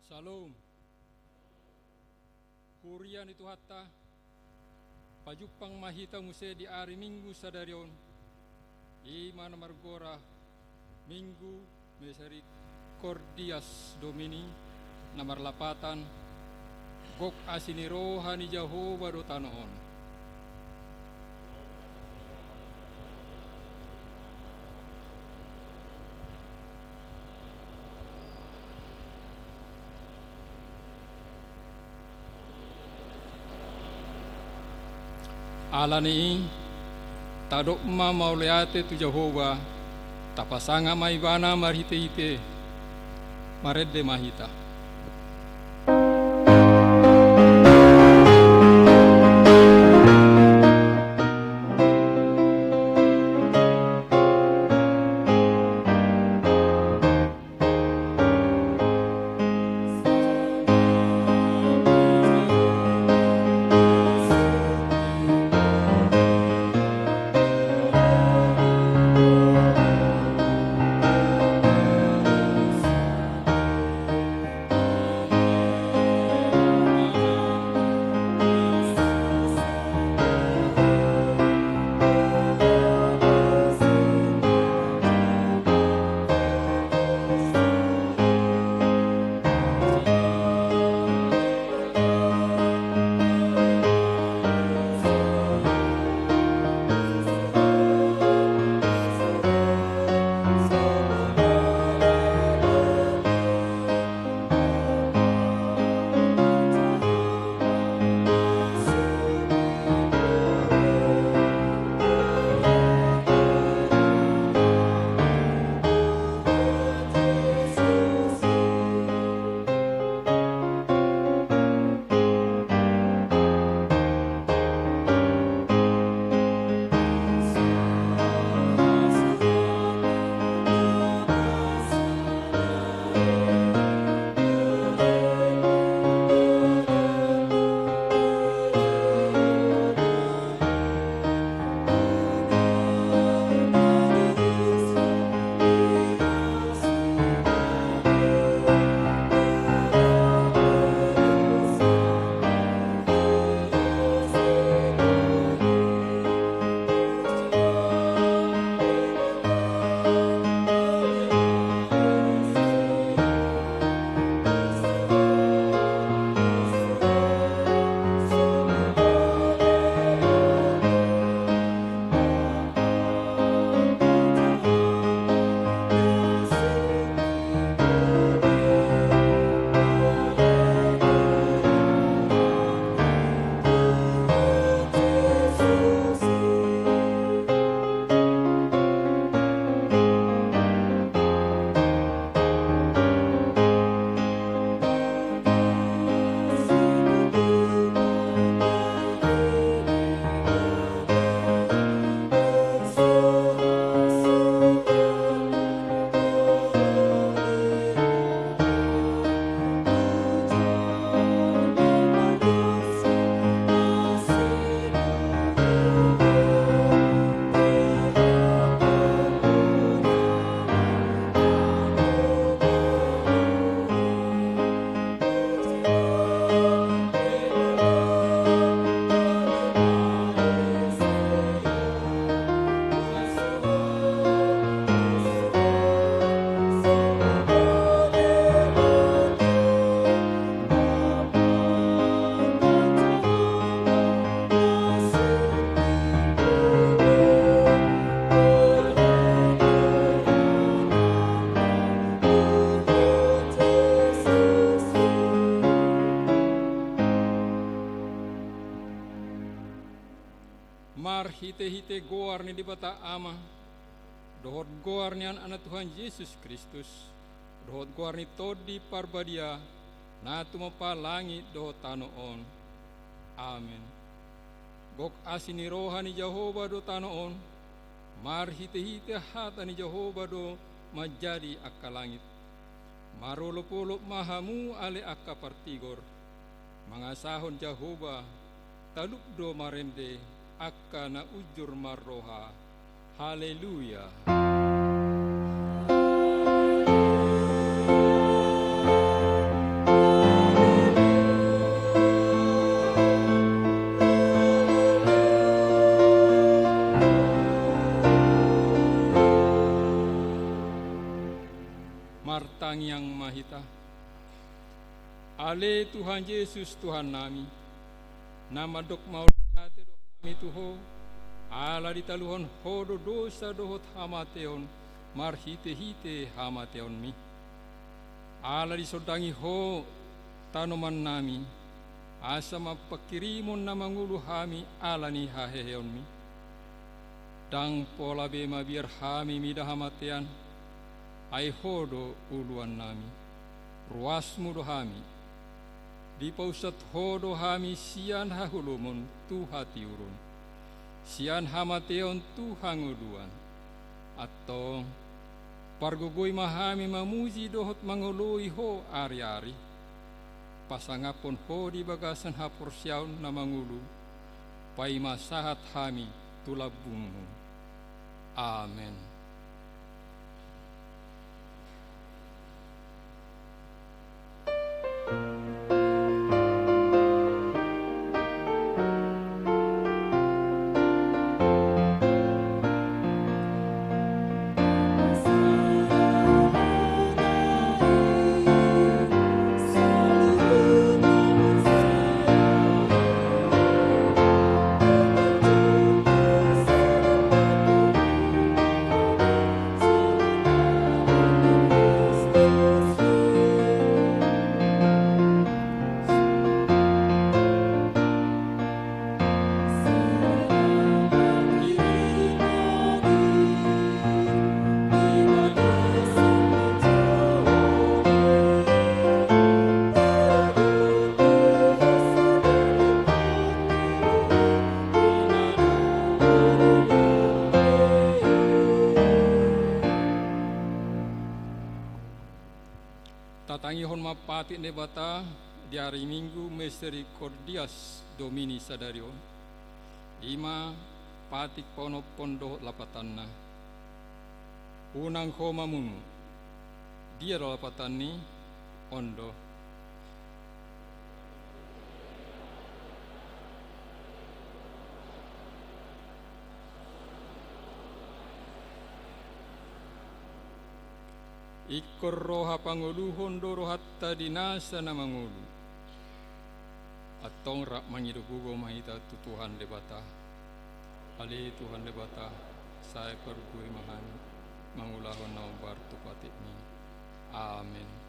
Shalom. Hurian itu hatta pajupang mahita muse di hari Minggu sadarion imana margora Minggu meseri Cordias Domini namar lapatan gok asini rohani Jehovah do tanoon. Alani tadok ma mauleate tu Jehovah tapasanga maibana marhite-hite maredde mahita. Mar hite-hite goar ni di bata ama dohot goar ni anak Tuhan Yesus Kristus dohot goar ni todi parbadia na tumapa langit dohot tanoon. Amin. Gok asini rohani Jehovah do tanoon mar hite-hite hatani Jehovah do majadi akka langit marolo-polo mahamu ale akka partigor mangasahon Jehovah taluk do marende akka na ujur marroha. Haleluya. martang yang mahita. Ale Tuhan Yesus Tuhan nami, nama dok mau hati dok kami tuho, ala ditaluhon hodo dosa dohot hamateon, marhite-hite hamateon mi. Ala disodangi ho tanoman nami, asa mapakirimon na mangulu hami ala ni haheheon mi. Dang pola bema biar hami mida hamatean, ay hodo uluan nami, ruasmu do hami, di pausat hodo hami sian hahulumon tu hati urun, sian hamateon tu hanguduan, atau pargogoy mahami mamuji dohot mangului ho ari-ari, pasangapon ho di bagasan hapor siaun na mangulu, pai masahat hami tulabungmu. Amen. Tatangihon mapati nebata di hari Minggu Misericordias Domini Sadarion. 5 patik pono pondo lapatanna. Unang koma munu. Dia lapatani ondo. Ikor roha panguluhon doro hatta dinasa na mangulu. Atong rak mangidugugo mahita tu Tuhan lebata. Ali Tuhan lebata, saya pergui mahan mangulahon na umbar tu patik ni. Amen.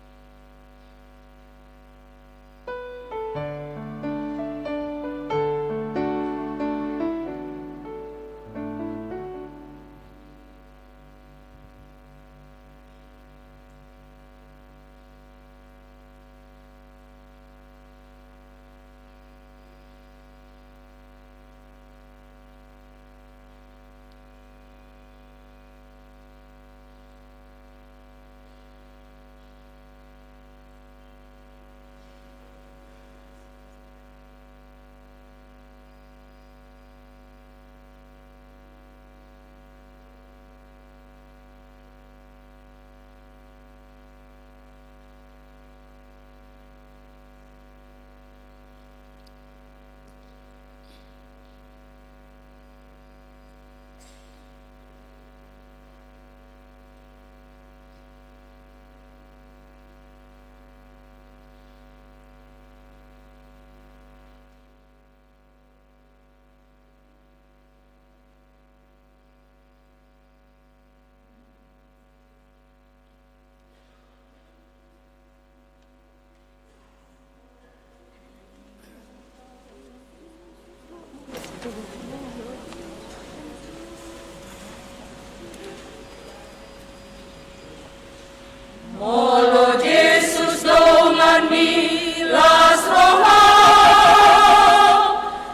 Molo Jesus dongan milas roha,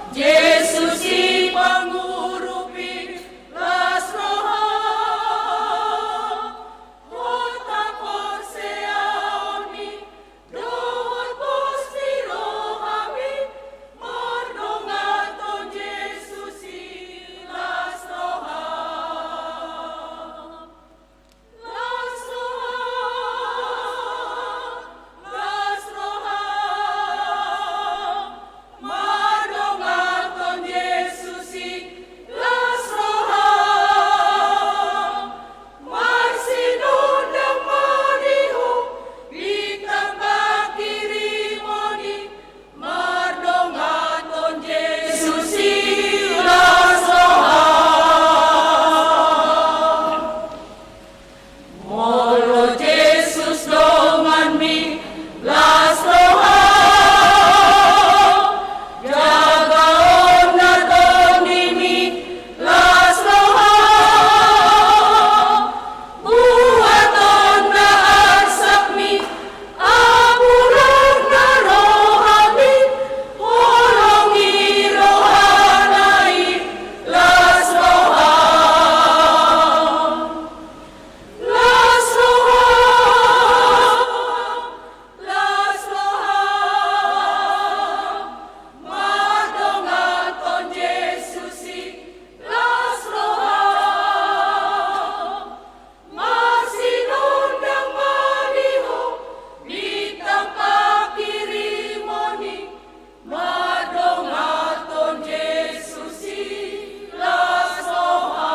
Jesus si pangurupi las roha, hota porseaoni, dohot posti rohami, mordongato Jesus. Molo Jesus dongan mi las roha jagaon na doni mi las roha buhaton na arsak mi apurong na rohani holongi rohanai las roha las roha las roha madongaton Jesusi las roha masinundang maniho bitang pakirimoni madongaton Jesusi las roha.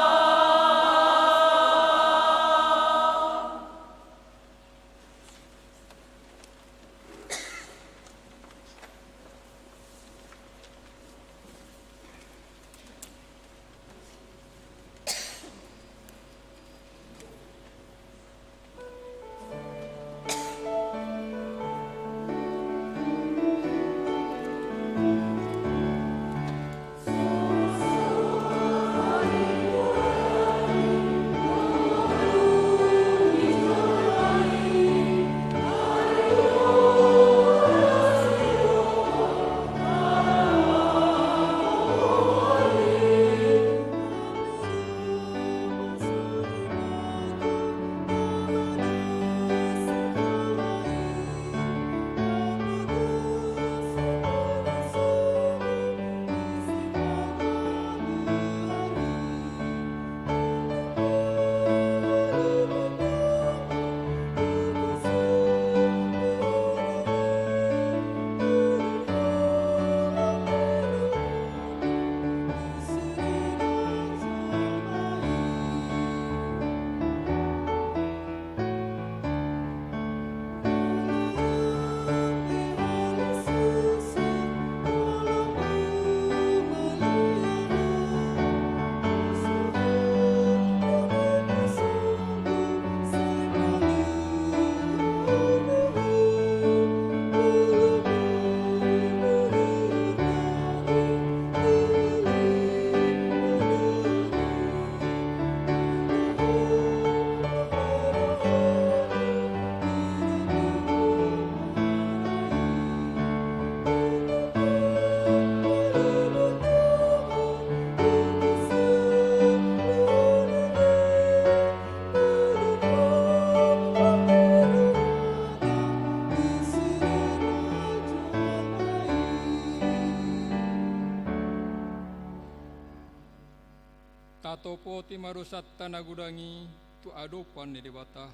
Tatopo ti marusat tanagudangi tu adopan ni debata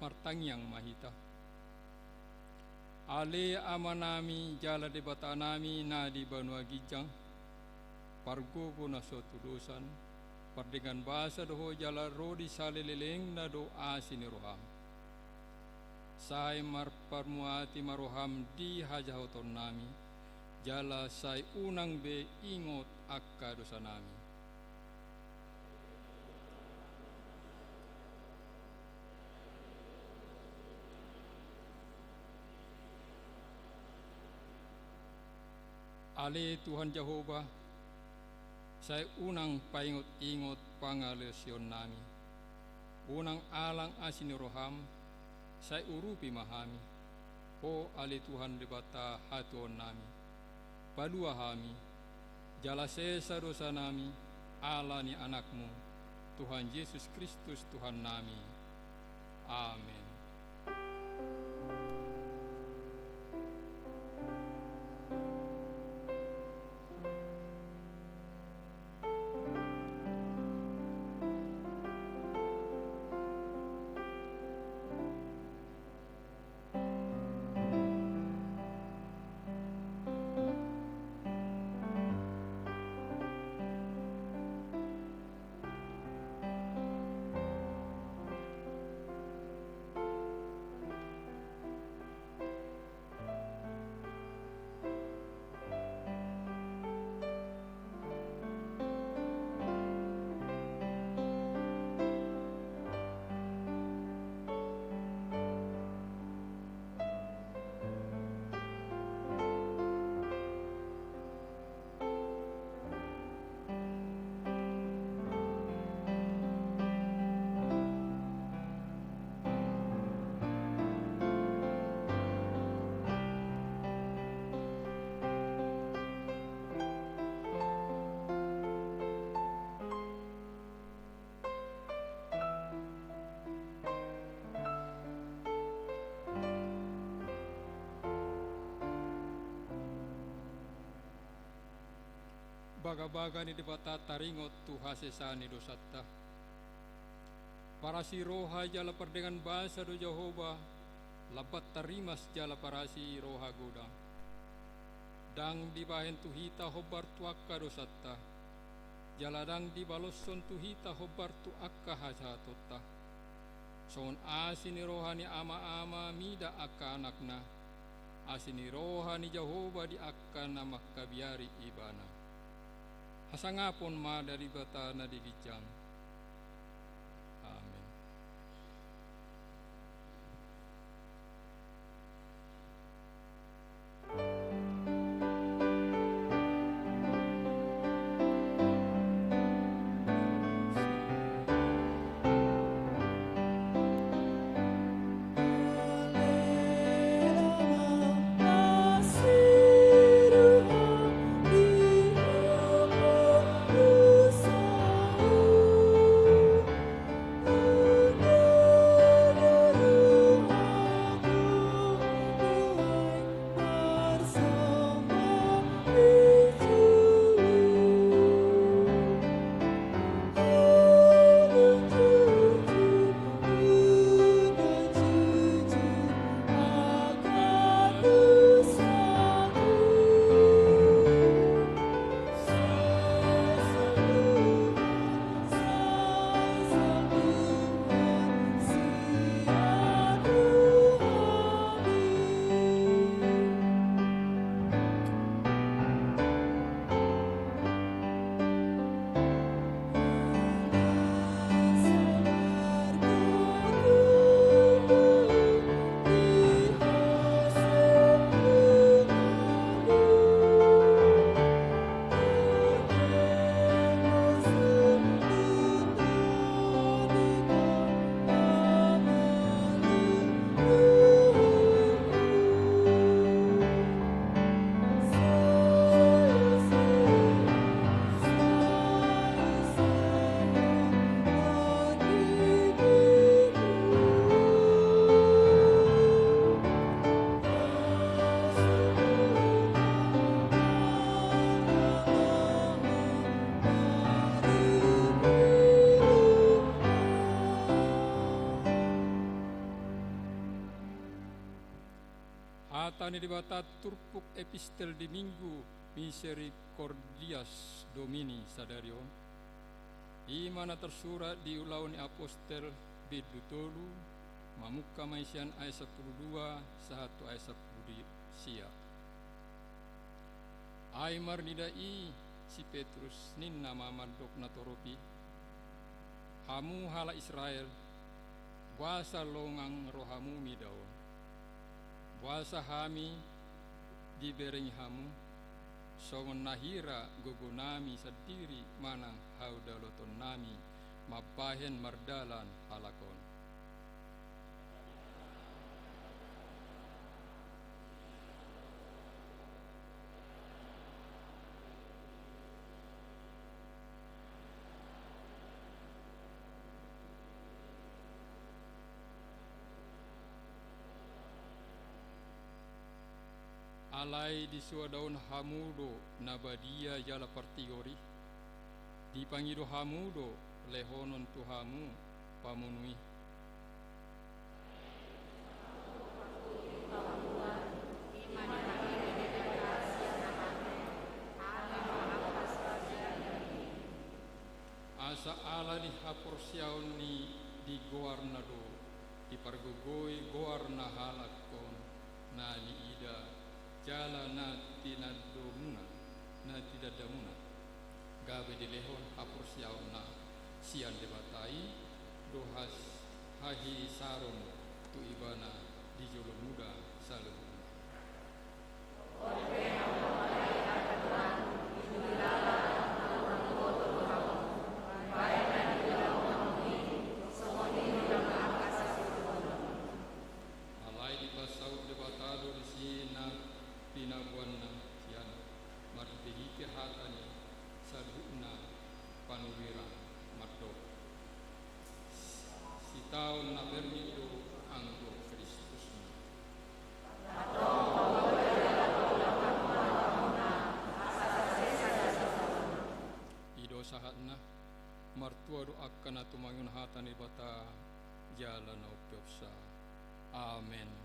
martangyang mahita. Ale amanami jala debata nami na di banua gijang pargo ko na sotudusan pardengan bahasa doho jala rodi salileleng na do asini roham. Sai marparmuati maroham di hajahoton nami jala sai unang be ingot akka dosa nami. Ale Tuhan Jehovah, saya unang paingot-ingot pangalesyon nami. Unang alang asini roham, saya urupi mahami. Ho ale Tuhan debata hatuon nami. Padua hami, jala sesa dosa nami, ala ni anakmu, Tuhan Yesus Kristus Tuhan nami. Amin. baga-baga ni dibata taringot tu hasesani dosatta. Parasi roha jala perdengan bahasa do Jehovah, labat tarimas jala parasi roha godang. Dang dibahen tu hita hobar tu akka dosatta, jala dang dibaloson tu hita hobar tu akka hajatotta. Son asini rohani ama-ama mida akka anakna, asini rohani Jehovah di akka nama kabiari ibana. Hasangapon ma dari bata na diwijang. Amin. Hatani dibata turpuk epistel di minggu misericordias domini sadarion, di mana tersurat di ulauni apostel bidutolu mamuka maisian ayat 12 satu ayat 10 sia. Aimar nidai si Petrus ninna mamadok natoropi hamu hala Israel wasa longang rohamu midaon. Wasa hami dibering hamu, songon nahira gogonami sadiri manang haudaloton nami, mabahen mardalan halakon. Alai di suadaun hamudo nabadia jala partigori, dipangido hamudo lehonon tuhamu pamunui. Asa ala di haporsiaon ni di goarnado, di pargogoi goarna halakon na liida jala nati nadomuna nati dadamuna gabe di lehon haporsiaon na sian debatai dohas hahi saron tu ibana di jolo muda saluhuna. Tahun na permito martua doakan atu mangun hatani bata jalan opyopsa. Amen.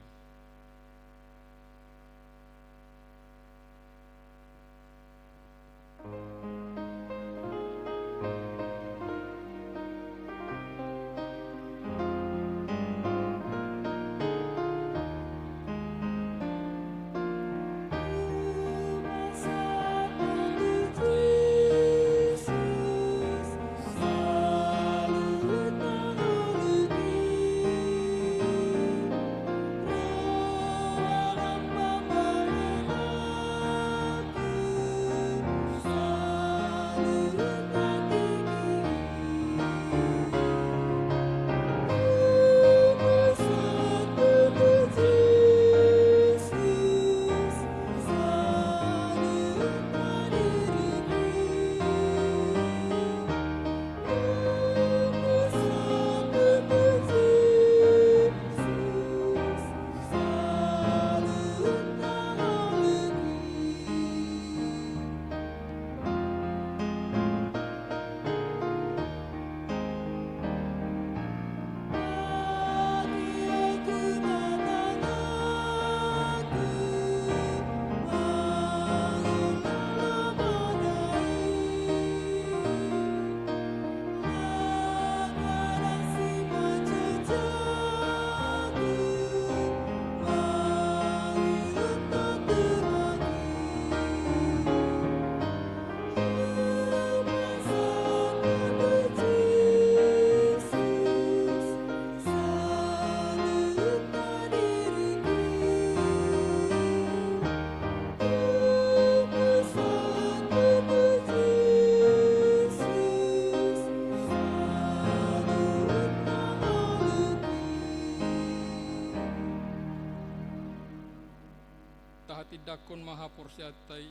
Tidakun maha porsiatai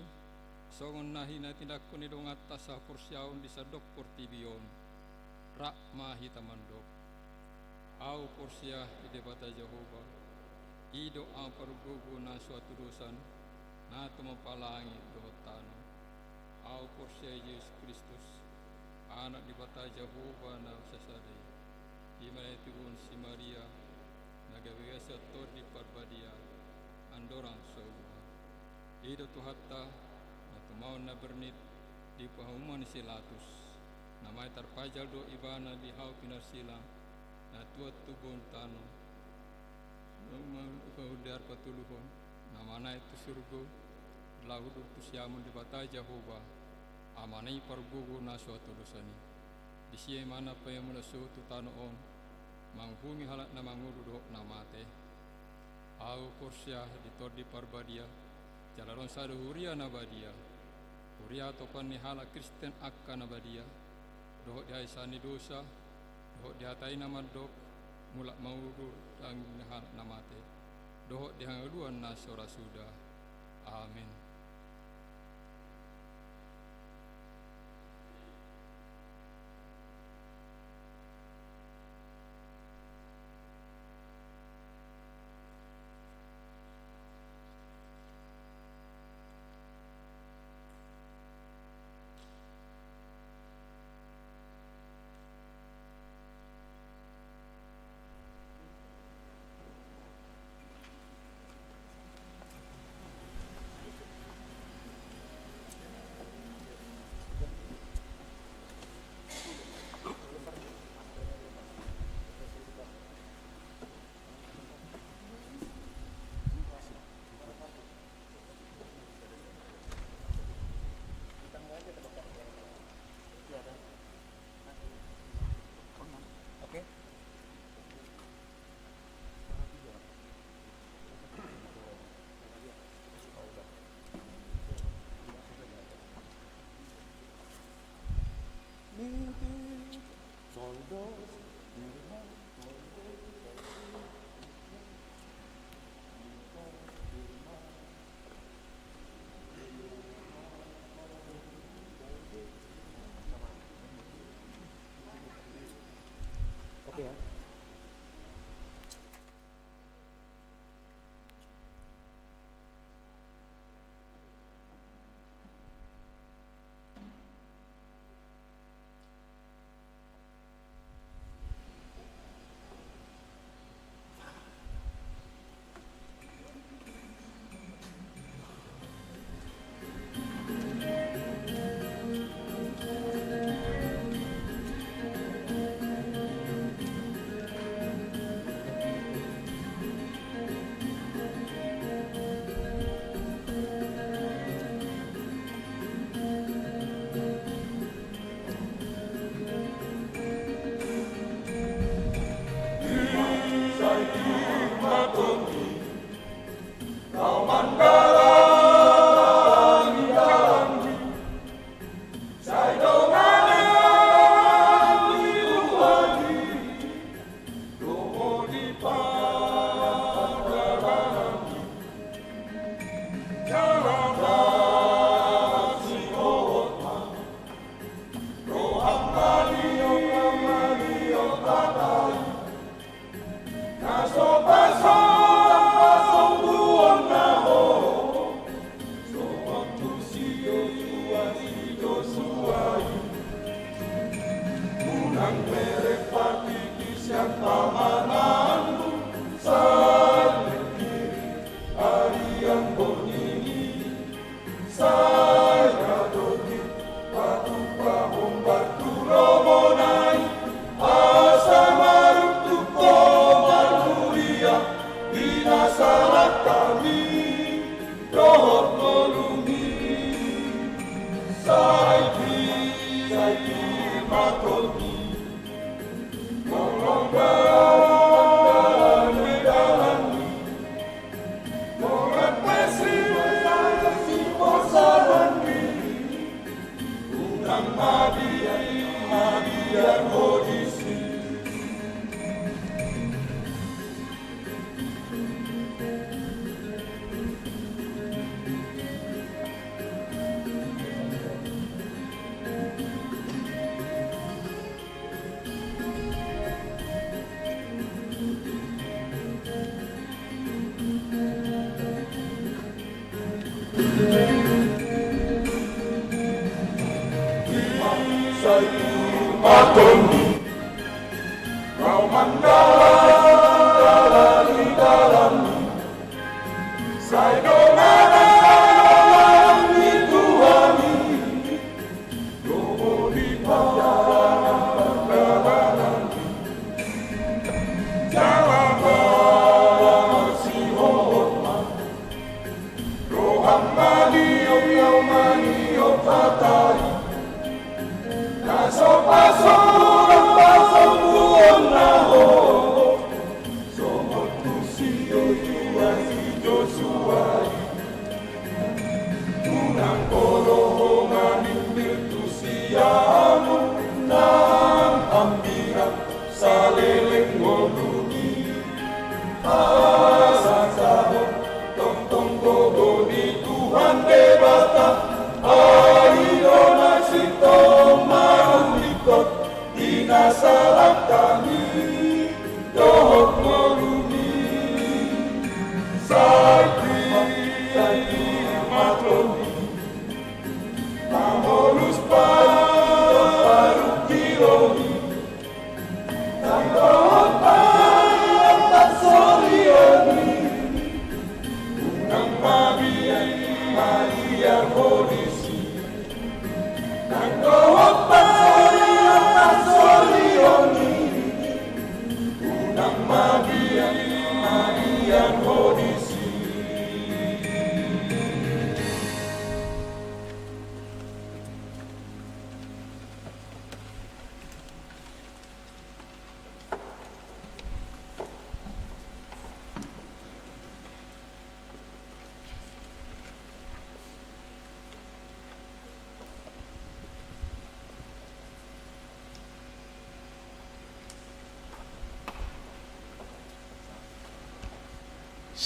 songon nahina tidakun idong atas sa porsiaon di sadok portibion rak mahi tamandok au porsia ide bata Jehova ido ang parugugo na suatu dosan na tumapalangi dohotano au porsia Yesus Kristus anak di bata Jehova na sasade di mana tuun si Maria nagawe sa di parbadia andorang sauha Ido tuhatta na tumaon na bernit di pahuman silatus na may tarpajal do ibana di hau pinarsila na tuat tubon tano ipahudar patuluhon na mana itu surgo lahudur tusyamun di bata Jehova amanai pargugo na suatu dosani di siya mana pa yung mula suatu tanoon manghungi halat na mangududok na mate au korsya di tordi parbadia Jalaron sadu huria nabadia, huria topan ni hala Kristen akka nabadia, dohok dia isani dosa, dohok dia tai namadok, mulak maudur dan hala namate, dohok dia ngaluan nasora sudah, amin.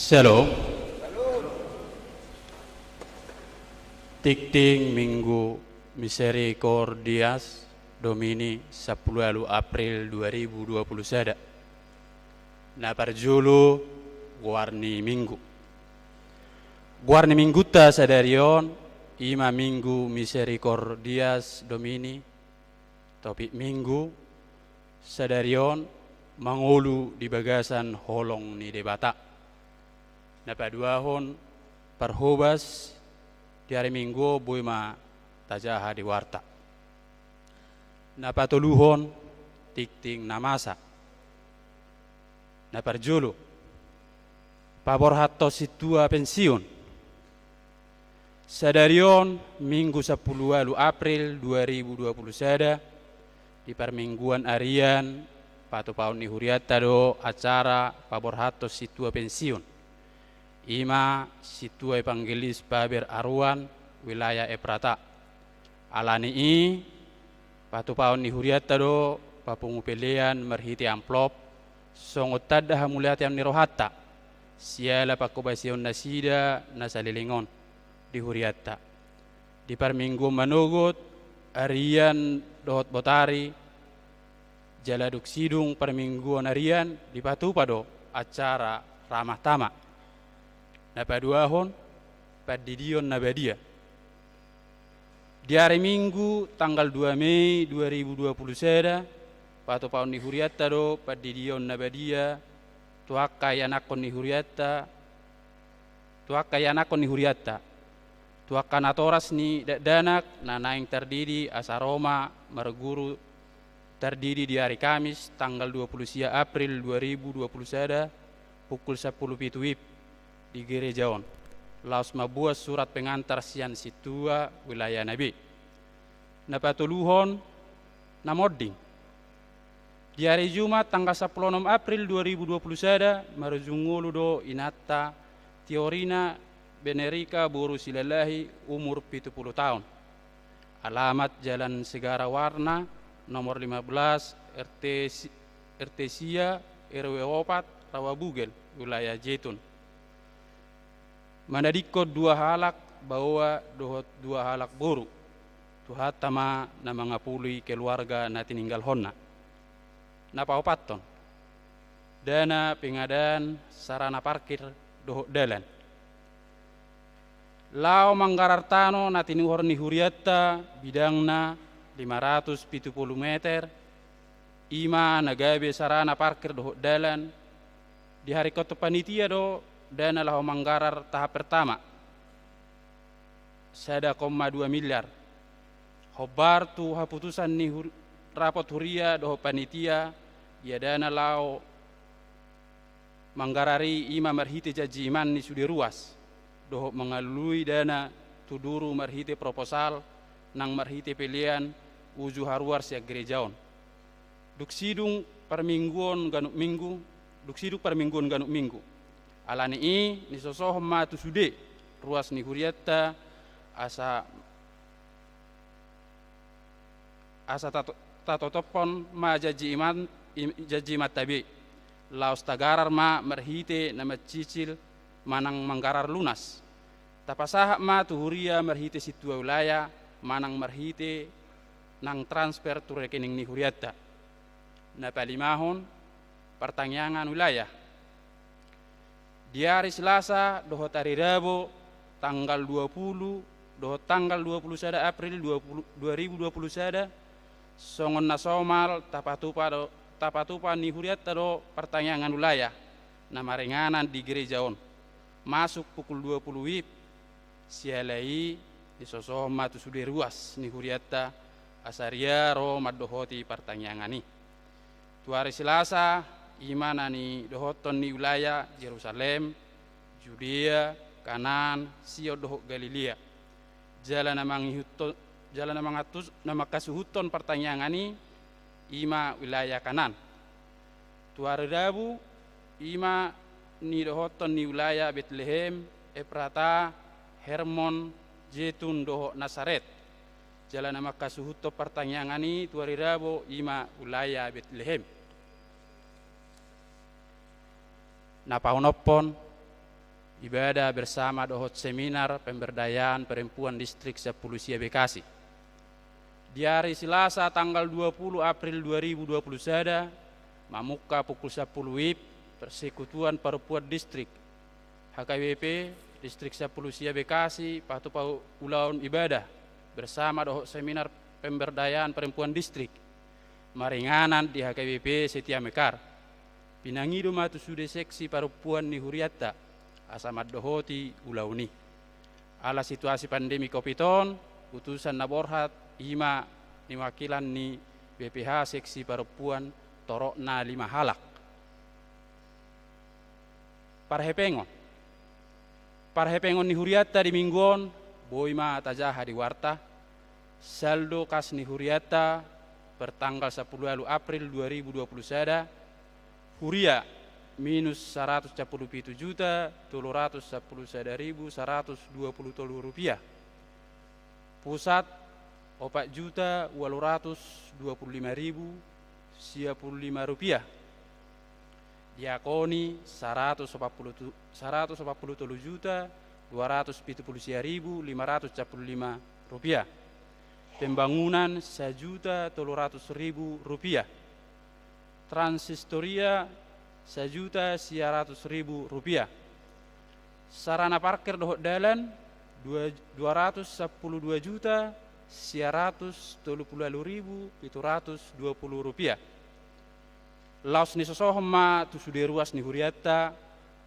Shalom. Tikting Minggu Misericordias Domini 10 April 2021. Naparjulu Guarni Minggu. Guarni Mingguta sadarion ima Minggu Misericordias Domini topik Minggu sadarion mangulu di bagasan holong ni debata. Napaduahon parhobas di hari Minggu buima tajaha di warta. Napatuluhon tikting namasa. Naparjulu pabor hatto situa pensiun. Sadarion Minggu 10 April 2021 di permingguan arian patu paun ni huriata do acara pabor hatto situa pensiun. Ima situa evangelis Baber Aruan wilayah Eprata. Alani i patu paon ni huriata do papungu pelean merhiti amplop songot tada hamuliati am nirohata siala pakobasion nasida nasalilingon di huriata. Di parminggu manogot arian dohot botari jaladuk sidung parmingguan arian di patu pado acara ramah tamak. Napaduahon padidion nabadia. Di hari Minggu tanggal 2 Mei 2021 patu paon ni huriata do padidion nabadia tuakai anakon ni huriata tuakan atoras ni danak nanaing terdiri asaroma merguru terdiri di hari Kamis tanggal 20 April 2021 pukul 10 WIB di gerejaon laos mabuas surat pengantar sian situa wilayah nabi napatuluhon namodding di hari Jumat tanggal 16 April 2021 marujungulu do inata teorina Benerika Boru Silalahi umur 70 tahun. Alamat Jalan Segara Warna nomor 15 RT Sia RW 4 Rawabugel wilayah Jetun. Manadiko 2 halak bahwa dohot 2 halak boru. Tuhat tama na mga puluy keluarga na tininggal honna. Napaupaton. Dana pengadaan sarana parkir dohot dalan. Lao manggarartano na tinuhor ni huriata bidangna 570 meter. Ima nagabe sarana parkir dohot dalan. Di hari koto panitia do dana lao manggarar tahap pertama 1,2 miliar. Hobar tu haputusan ni rapot huria doho panitia ya dana lao manggarari ima marhite jaji iman ni sudi ruas doho mengalui dana tuduru marhite proposal nang marhite pilihan uju haruar sia gerejaon. Duksidung permingguan ganuk minggu. Alani i ni sosoh ma tu sude ruas ni huriata asa tato topon ma jaji imat tabi laos tagarar ma merhite nama cicil manang manggarar lunas tapasah ma tu huria merhite situa wilayah manang merhite nang transfer tu rekening ni huriata na palimahon pertanyaan wilayah. Di hari Selasa dohot hari Rabu tanggal 20 dohot tanggal 21 April 2021 songon nasomal tapatupa ni huriata do pertanyaan wilayah nama renganan di gerejaon masuk pukul 20 WIB sialai isosoh matu sudah ruas ni huriata asaria ro madohoti pertanyaan ni tu hari Selasa imana ni dohoton ni wilayah Yerusalem, Judea, Kanan, sio dohok Galilea. Jalan nama kasuhuton pertanyaan ni ima wilayah Kanan. Tu hari Rabu ima ni dohoton ni wilayah Bethlehem, Efrata, Hermon, Jetun dohok Nazaret. Jalan nama kasuhuton pertanyaan ni tu hari Rabu ima wilayah Bethlehem. Napaunopon ibadah bersama dohot seminar pemberdayaan perempuan distrik 10 Sia Bekasi. Di hari Selasa tanggal 20 April 2021 mamuka pukul 10 WIB persekutuan perempuan distrik HKBP distrik 10 Sia Bekasi patu pau ulaun ibadah bersama dohot seminar pemberdayaan perempuan distrik maringanan di HKBP Setia Mekar. Pinangido matu sude seksi perempuan ni huriata asamat dohoti ulauni. Ala situasi pandemi Covid-19, utusan naborhat ima ni wakilan ni BPH seksi perempuan torokna 5 halak. Parhepengon ni huriata di mingguon boima tajaha di warta. Saldo kas ni huriata pertanggal 10 April 2021 huria minus 117.311.120 rupiah. Pusat 4.825.095 rupiah. Diakoni 140.279.545 rupiah. Pembangunan 1.300.000 rupiah. Transistoria 1.100.000 rupiah. Sarana parkir dohot dalan 212.930.720 rupiah. Laos ni sosohom ma tu sude ruas ni huriata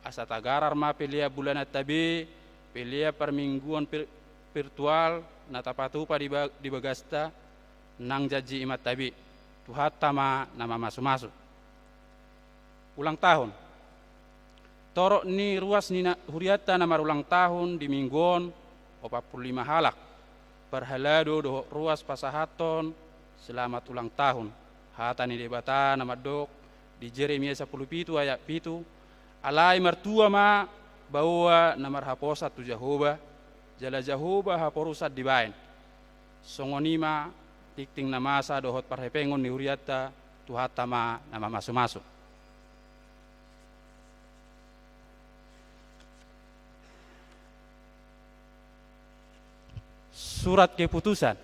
asa tagarar ma pelia bulan tabe pelia permingguan virtual natapatupa di bagasta nang jaji imat tabi tuhatta ma nama masu-masu. Ulang tahun torok ni ruas ni huriata namar ulang tahun di mingguan 45 halak perhalado do ruas pasahaton selamat ulang tahun hata ni debata nama dok di Jeremia 10:7 ayat 7 alai mertua ma bahwa namar haposat tu Jehovah jala Jehovah haporusat dibain songonima tikting namasa dohot parhepengon ni huriata tuhata ma nama masuk-masuk. Surat keputusan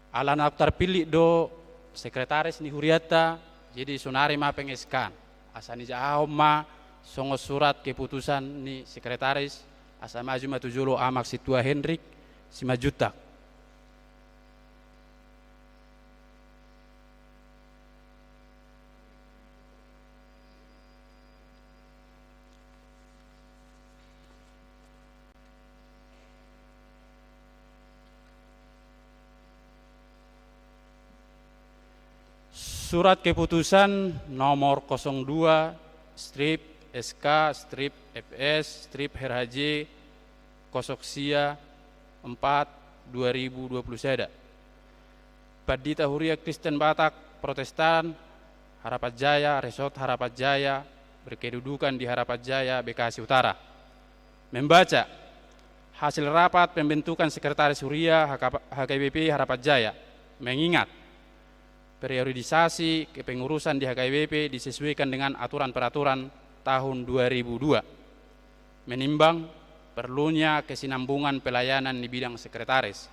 ala nak terpilih do sekretaris ni huriata jadi sonari ma pengeskan asani jauh ma songo surat keputusan ni sekretaris asa maju matujulo amak situa Hendrik 5 juta. Surat keputusan nomor 02 strip SK strip FS strip HRJ Kosoksia 4 2020 seda. Padita Huria Kristen Batak Protestan Harapan Jaya Resort Harapan Jaya berkedudukan di Harapan Jaya Bekasi Utara. Membaca hasil rapat pembentukan Sekretaris Huria HKBP Harapan Jaya mengingat periodisasi kepengurusan di HKBP disesuaikan dengan aturan-peraturan tahun 2002. Menimbang perlunya kesinambungan pelayanan di bidang sekretaris.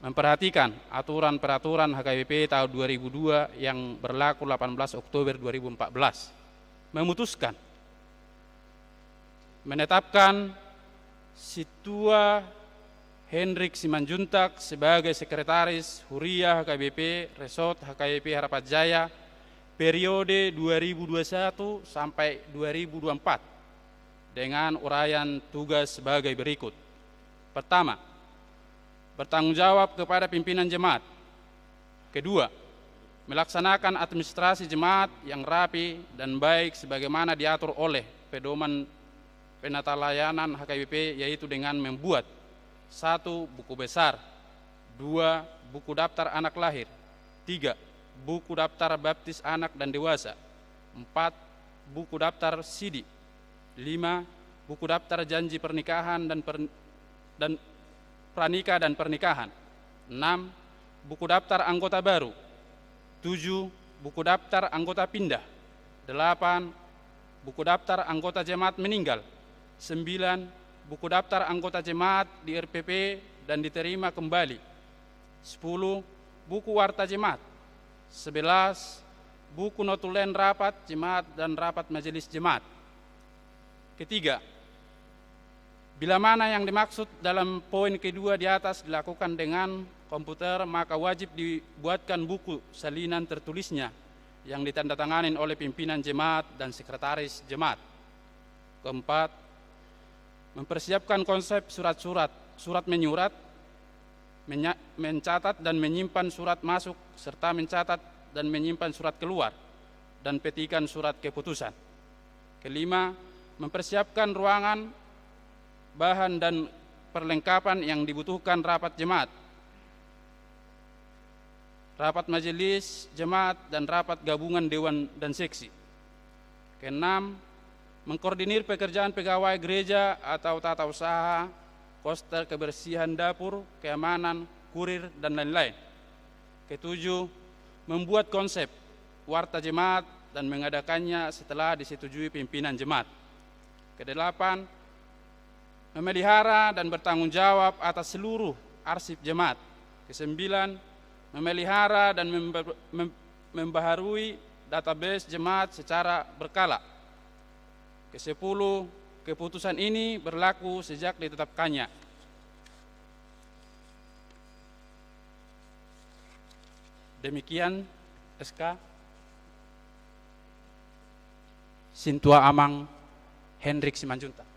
Memperhatikan aturan-peraturan HKBP tahun 2002 yang berlaku 18 Oktober 2014. Memutuskan menetapkan Situa Hendrik Simanjuntak sebagai Sekretaris Huria HKBP Resort HKBP Harapan Jaya periode 2021 sampai 2024 dengan uraian tugas sebagai berikut. Pertama, bertanggung jawab kepada pimpinan jemaat. Kedua, melaksanakan administrasi jemaat yang rapi dan baik sebagaimana diatur oleh pedoman penata layanan HKBP, yaitu dengan membuat 1. Buku besar, 2. Buku daftar anak lahir, 3. Buku daftar baptis anak dan dewasa, 4. Buku daftar sidi, 5. Buku daftar janji pernikahan dan pranikah dan pernikahan, 6. Buku daftar anggota baru, 7. Buku daftar anggota pindah, 8. Buku daftar anggota jemaat meninggal, 9. Buku daftar anggota jemaat di RPP dan diterima kembali, 10. Buku warta jemaat, 11. Buku notulen rapat jemaat dan rapat majelis jemaat. Ketiga, bila mana yang dimaksud dalam poin kedua di atas dilakukan dengan komputer, maka wajib dibuatkan buku salinan tertulisnya yang ditandatangani oleh pimpinan jemaat dan sekretaris jemaat. Keempat, mempersiapkan konsep surat menyurat, mencatat dan menyimpan surat masuk, serta mencatat dan menyimpan surat keluar, dan petikan surat keputusan. Kelima, mempersiapkan ruangan, bahan dan perlengkapan yang dibutuhkan rapat jemaat. rapat majelis, jemaat, dan rapat gabungan dewan dan seksi. Keenam, mengkoordinir pekerjaan pegawai gereja atau tata usaha, koster, kebersihan dapur, keamanan, kurir, dan lain-lain. Ketujuh, membuat konsep warta jemaat dan mengadakannya setelah disetujui pimpinan jemaat. Kedelapan, memelihara dan bertanggung jawab atas seluruh arsip jemaat. Kesembilan, memelihara dan membaharui database jemaat secara berkala. Kesepuluh, keputusan ini berlaku sejak ditetapkannya. Demikian SK Sintua Amang Hendrik Simanjuntak.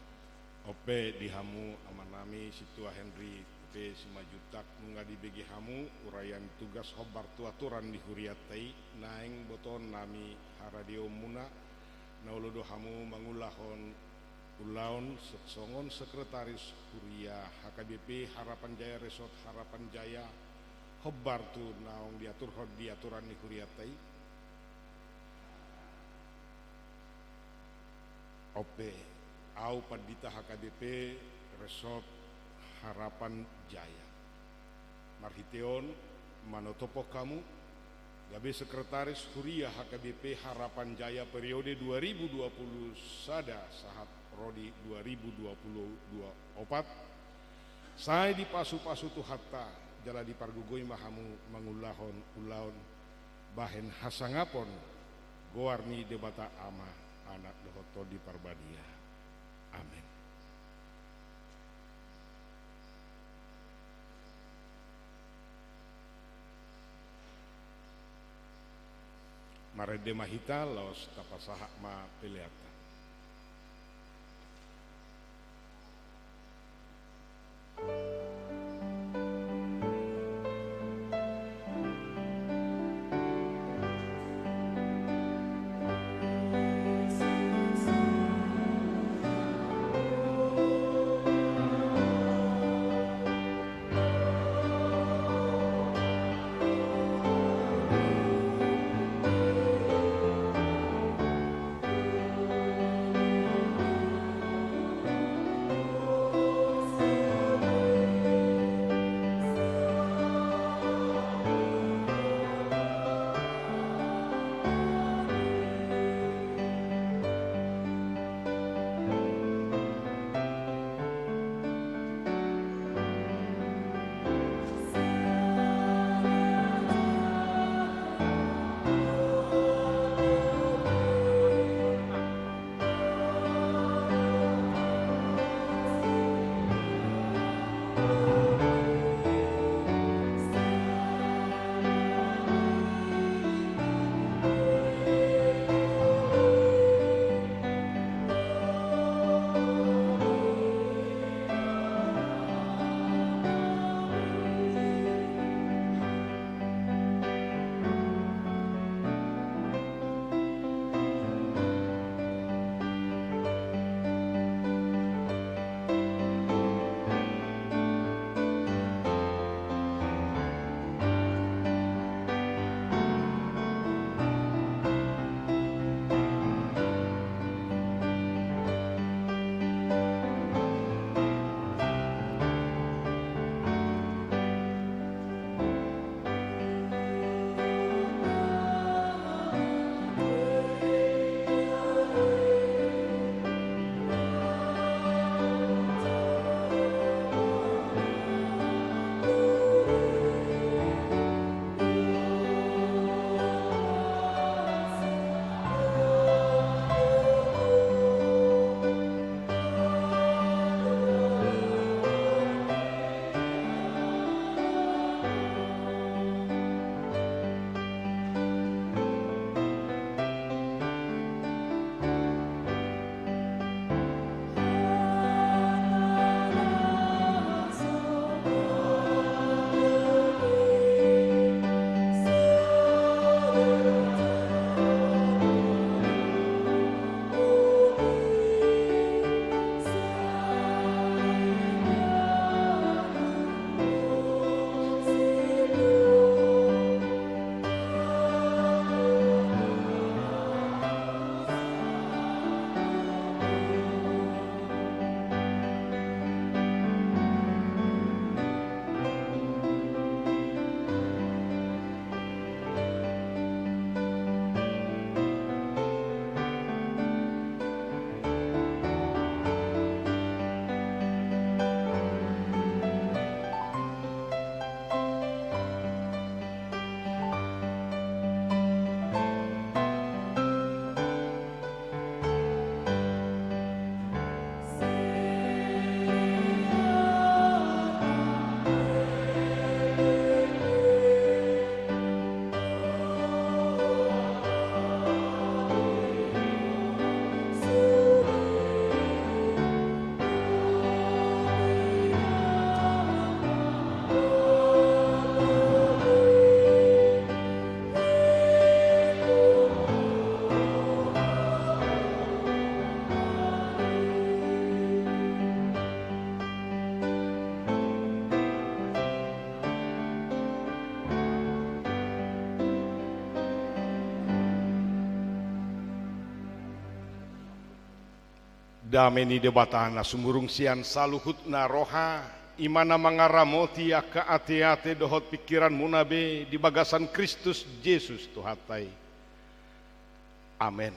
Ope dihamu amanami Situa Henry P. Simanjuntak mengadi begi hamu urayan tugas hobar tuaturan di huriatai naeng boton nami haradio muna nauludo hamu mangulahon ulaun songon sekretaris huria HKBP Harapan Jaya Resort Harapan Jaya hobar tu naong diaturan di huriatai Ope au Padita HKBP Resort Harapan Jaya Marhiteon manotopo kamu gabe sekretaris Huria HKBP Harapan Jaya periode 2020 sada sahat Rodi 2022 opat saya di pasu-pasu tu hatta jala di pargugoi mahamu mangulahon ulaun bahen hasangapon goarni debata ama anak dohoto di Parbadia. Amin. Marede mahita laos tapasaha ma peleata. dameni debatana sumurung sian saluhutna roha imana mangaramoti aka ate-ate dohot pikiran munabe di bagasan Kristus Yesus Tuhatai. Amin.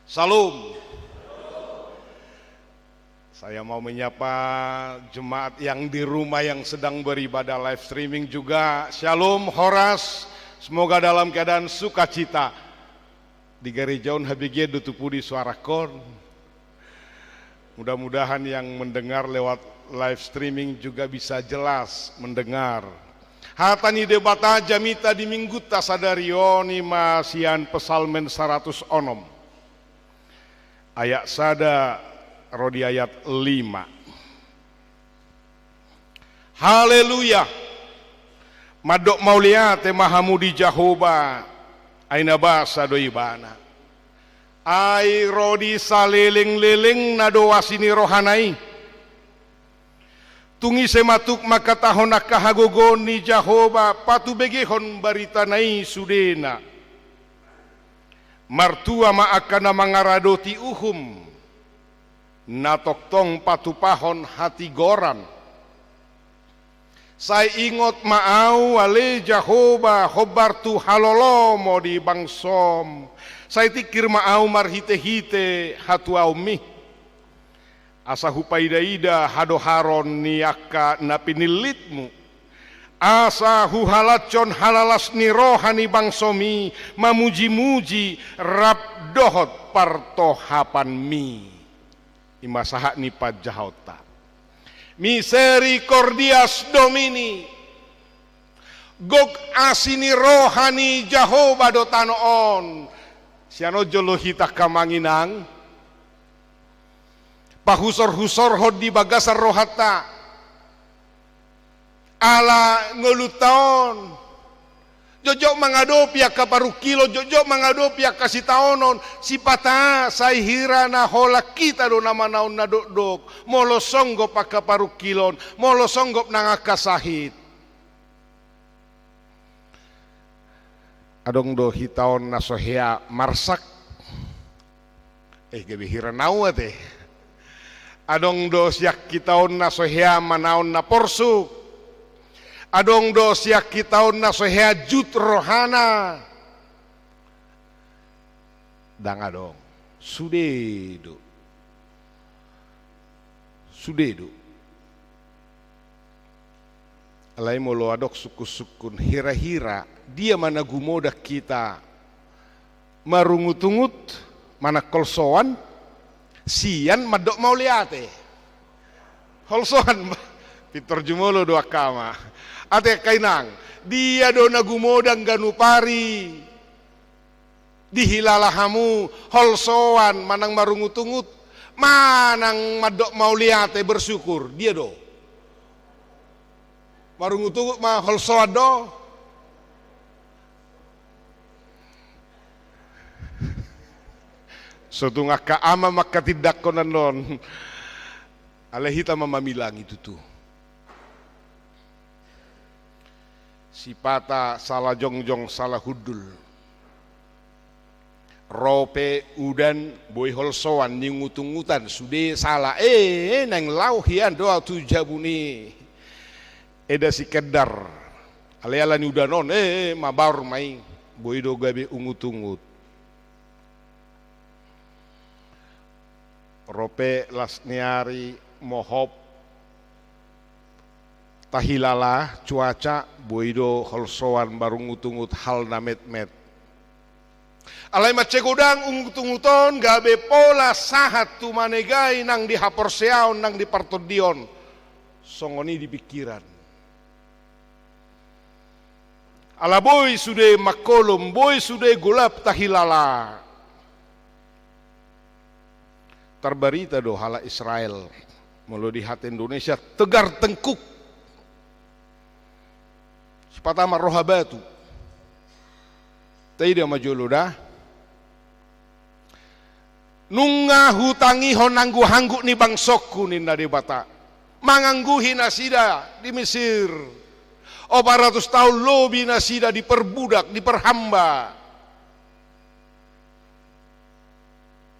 Salam. Saya mau menyapa jemaat yang di rumah yang sedang beribadah live streaming juga. Shalom Horas, semoga dalam keadaan sukacita. Di gerejaun habigia dutupudi suara kon. Mudah-mudahan yang mendengar lewat live streaming juga bisa jelas mendengar. Hatani debata jamita di minggu tasadarioni masian pesalmen 100 onom. Ayat sada Rodi ayat 5. Haleluya. Madok mauliate mahamudi Jahoba. Aina basa doibana. Ai rodi saleling-leling nadowasini rohanai. Tungi sematuk maka tahon kahagogoni Jahoba patu begehon baritanai sudena. Martua maakana mangaradoti uhum. Natoktong patupahon hati goran. Saya ingot maau ale Jahoba hobartu halolomo di bangsom. Saya tikir maau marhite-hite hatu aumi. Asa hupaida-ida hadoharon niaka napinilitmu. Asa huhalacon halalas ni rohani bangsomi mamuji-muji rap dohot partohapan mi. Imasaha ni pajahota. Misericordias Domini. Gok asini rohani Jahoba dotanoon. Siano jolohita kamanginang. Pahusor-husor hod di bagasar rohata. Ala ngelutaon. Jojok mangadopia ka paru kilo, jojok mangadopia kasih taonon, si pata say hirana hola kita do nama naon na dok, molo songgop ka paru kilon, molo songgop nangakasahit. Adong do hitaon na sohea marsak, gabi hiranau ate. Adong do siak kitaon na sohea manaon na porsuk. Adong do siak kitaon na sohea jut rohana. Dang adong. Sudedo. Alai molo adok suku-sukun hira-hira. Dia mana gumodak kita. Marungut-ungut. Mana kolsoan. Sian madok mau liate. Kolsoan. Pitor jumolo doa kama. Ate kainang, dia do nagumodang ganupari. Dihilalahamu, holsoan, manang marungut-ungut, manang madok mauliate bersyukur, dia do. Marungut-ungut mah holsoan do. Sotungah kaama maka tidak konan non. Alehita mamamilang itu tuh. Sipata salah jongjong salah hudul. Rope udan boy holsoan ningutung-ngutan sude salah nang lauhian doa tu jabuni. Eda si kedar. Ale-ala ni udanon mabar mai boy do gabe ungut-ungut. Rope lasniari mohop tahilala cuaca boido holsoan barungut-ungut hal namet-met. Alai macegodang ungut-unguton gabe pola sahat tu manegai nang di haporseaon nang di partodion. Songoni di pikiran. Ala boy sude makolom, boy sude gulap tahilala. Terberita do hala Israel mulu di hati Indonesia tegar tengkuk. Patama roha batu. Tidak maju dah. Nunga hutangi honanggu hanggu ni bangsokku ninda di bata. Mangangguhi nasida di Mesir. 400 tahun lobi nasida diperbudak, diperhamba.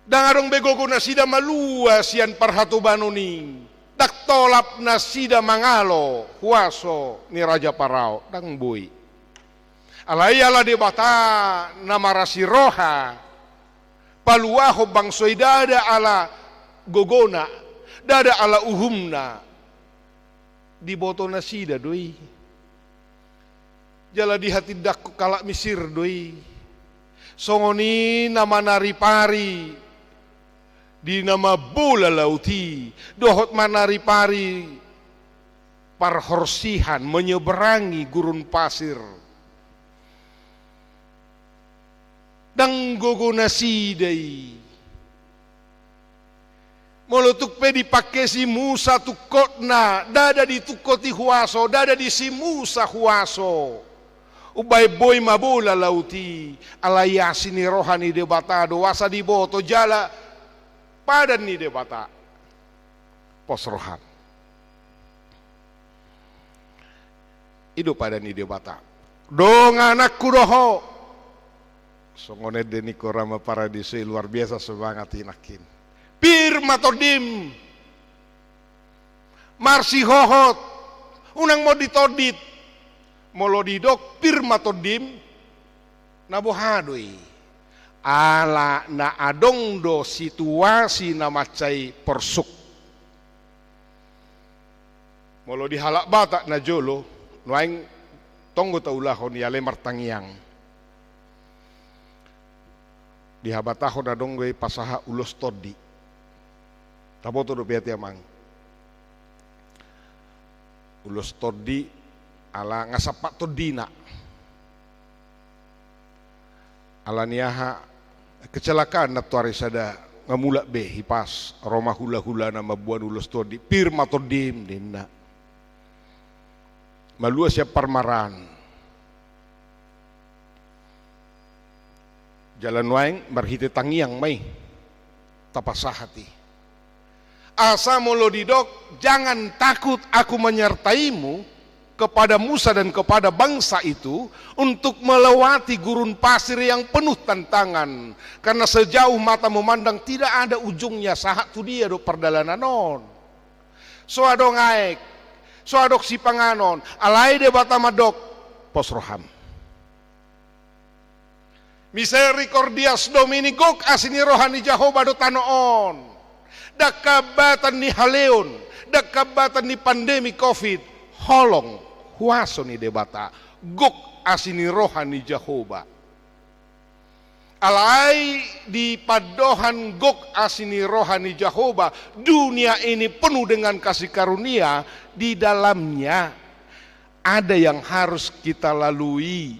Dan adong begogo na sida malua sian parhatubano ni. Dak tolap na sida mangalo huaso ni Raja Parao dang bui. Alayala de bata na marasiroha paluaho bangsoy dada ala gogona dada ala uhumna di boto na sida doi. Jala di hati dak kalak Misir doi. Songoni nama naripari di nama bola lauti dohot manaripari parhorsihan menyeberangi gurun pasir dang gogo nasidai molotuk pe dipake si Musa tukotna dada ditukoti huaso dada di si Musa huaso ubay boy mabola lauti alayasi ni rohani debata doasa di boto jala padan ni debata pos rohan ido padan ni debata dong anakku doho songone deni korama paradise luar biasa semangat inakin pir matodim marsi hohot unang mau ditodit molo didok pir matodim nabohadoi ala na adong do situasi na macay persuk molo dihalak bata na jolo nuaing tonggo taulahon yale martangiang dihabatahon na donggoy pasaha ulos todi taboto do piati amang ulos todi ala ngasapat todina ala niaha kecelakaan na tuari sada ngamula be hipas roma hula-hula na mabuan ulos todi pir matodim dinna malua siap parmaran jalan waing marhite tangiang may tapasahati asa molo didok jangan takut aku menyertaimu kepada Musa dan kepada bangsa itu untuk melewati gurun pasir yang penuh tantangan karena sejauh mata memandang tidak ada ujungnya sahat tu dia do perdalanan non so ado ngaek so adok si panganon alai de batamadok posroham misericordias Domini gok asini rohani Jehovah do tanoon dakabatan ni haleon dakabatan ni pandemi covid holong huaso ni debata gok asini rohani Jehovah alai di padohan gok asini rohani Jehovah dunia ini penuh dengan kasih karunia di dalamnya ada yang harus kita lalui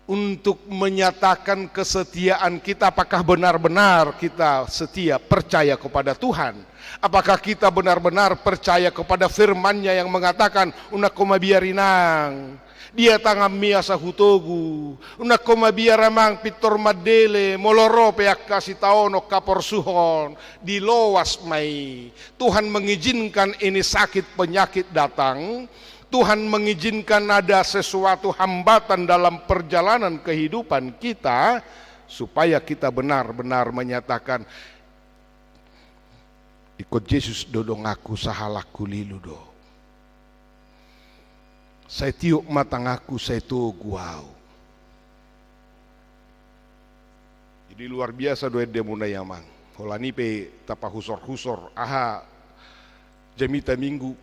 untuk menyatakan kesetiaan kita apakah benar-benar kita setia percaya kepada Tuhan. Apakah kita benar-benar percaya kepada firman-Nya yang mengatakan unakoma biarinang dia tangam miasa hutogu unakoma biaramang pitor madele moloro peak kasih taono kapor suhon di lowas mai Tuhan mengizinkan ini sakit penyakit datang Tuhan mengizinkan ada sesuatu hambatan dalam perjalanan kehidupan kita supaya kita benar-benar menyatakan ikut Yesus dodong aku sahalaku lilu do. Saya tiuk matang aku saya tuh guau. Jadi luar biasa doa demuna yamang. Holani pe tapa husor aha jamita minggu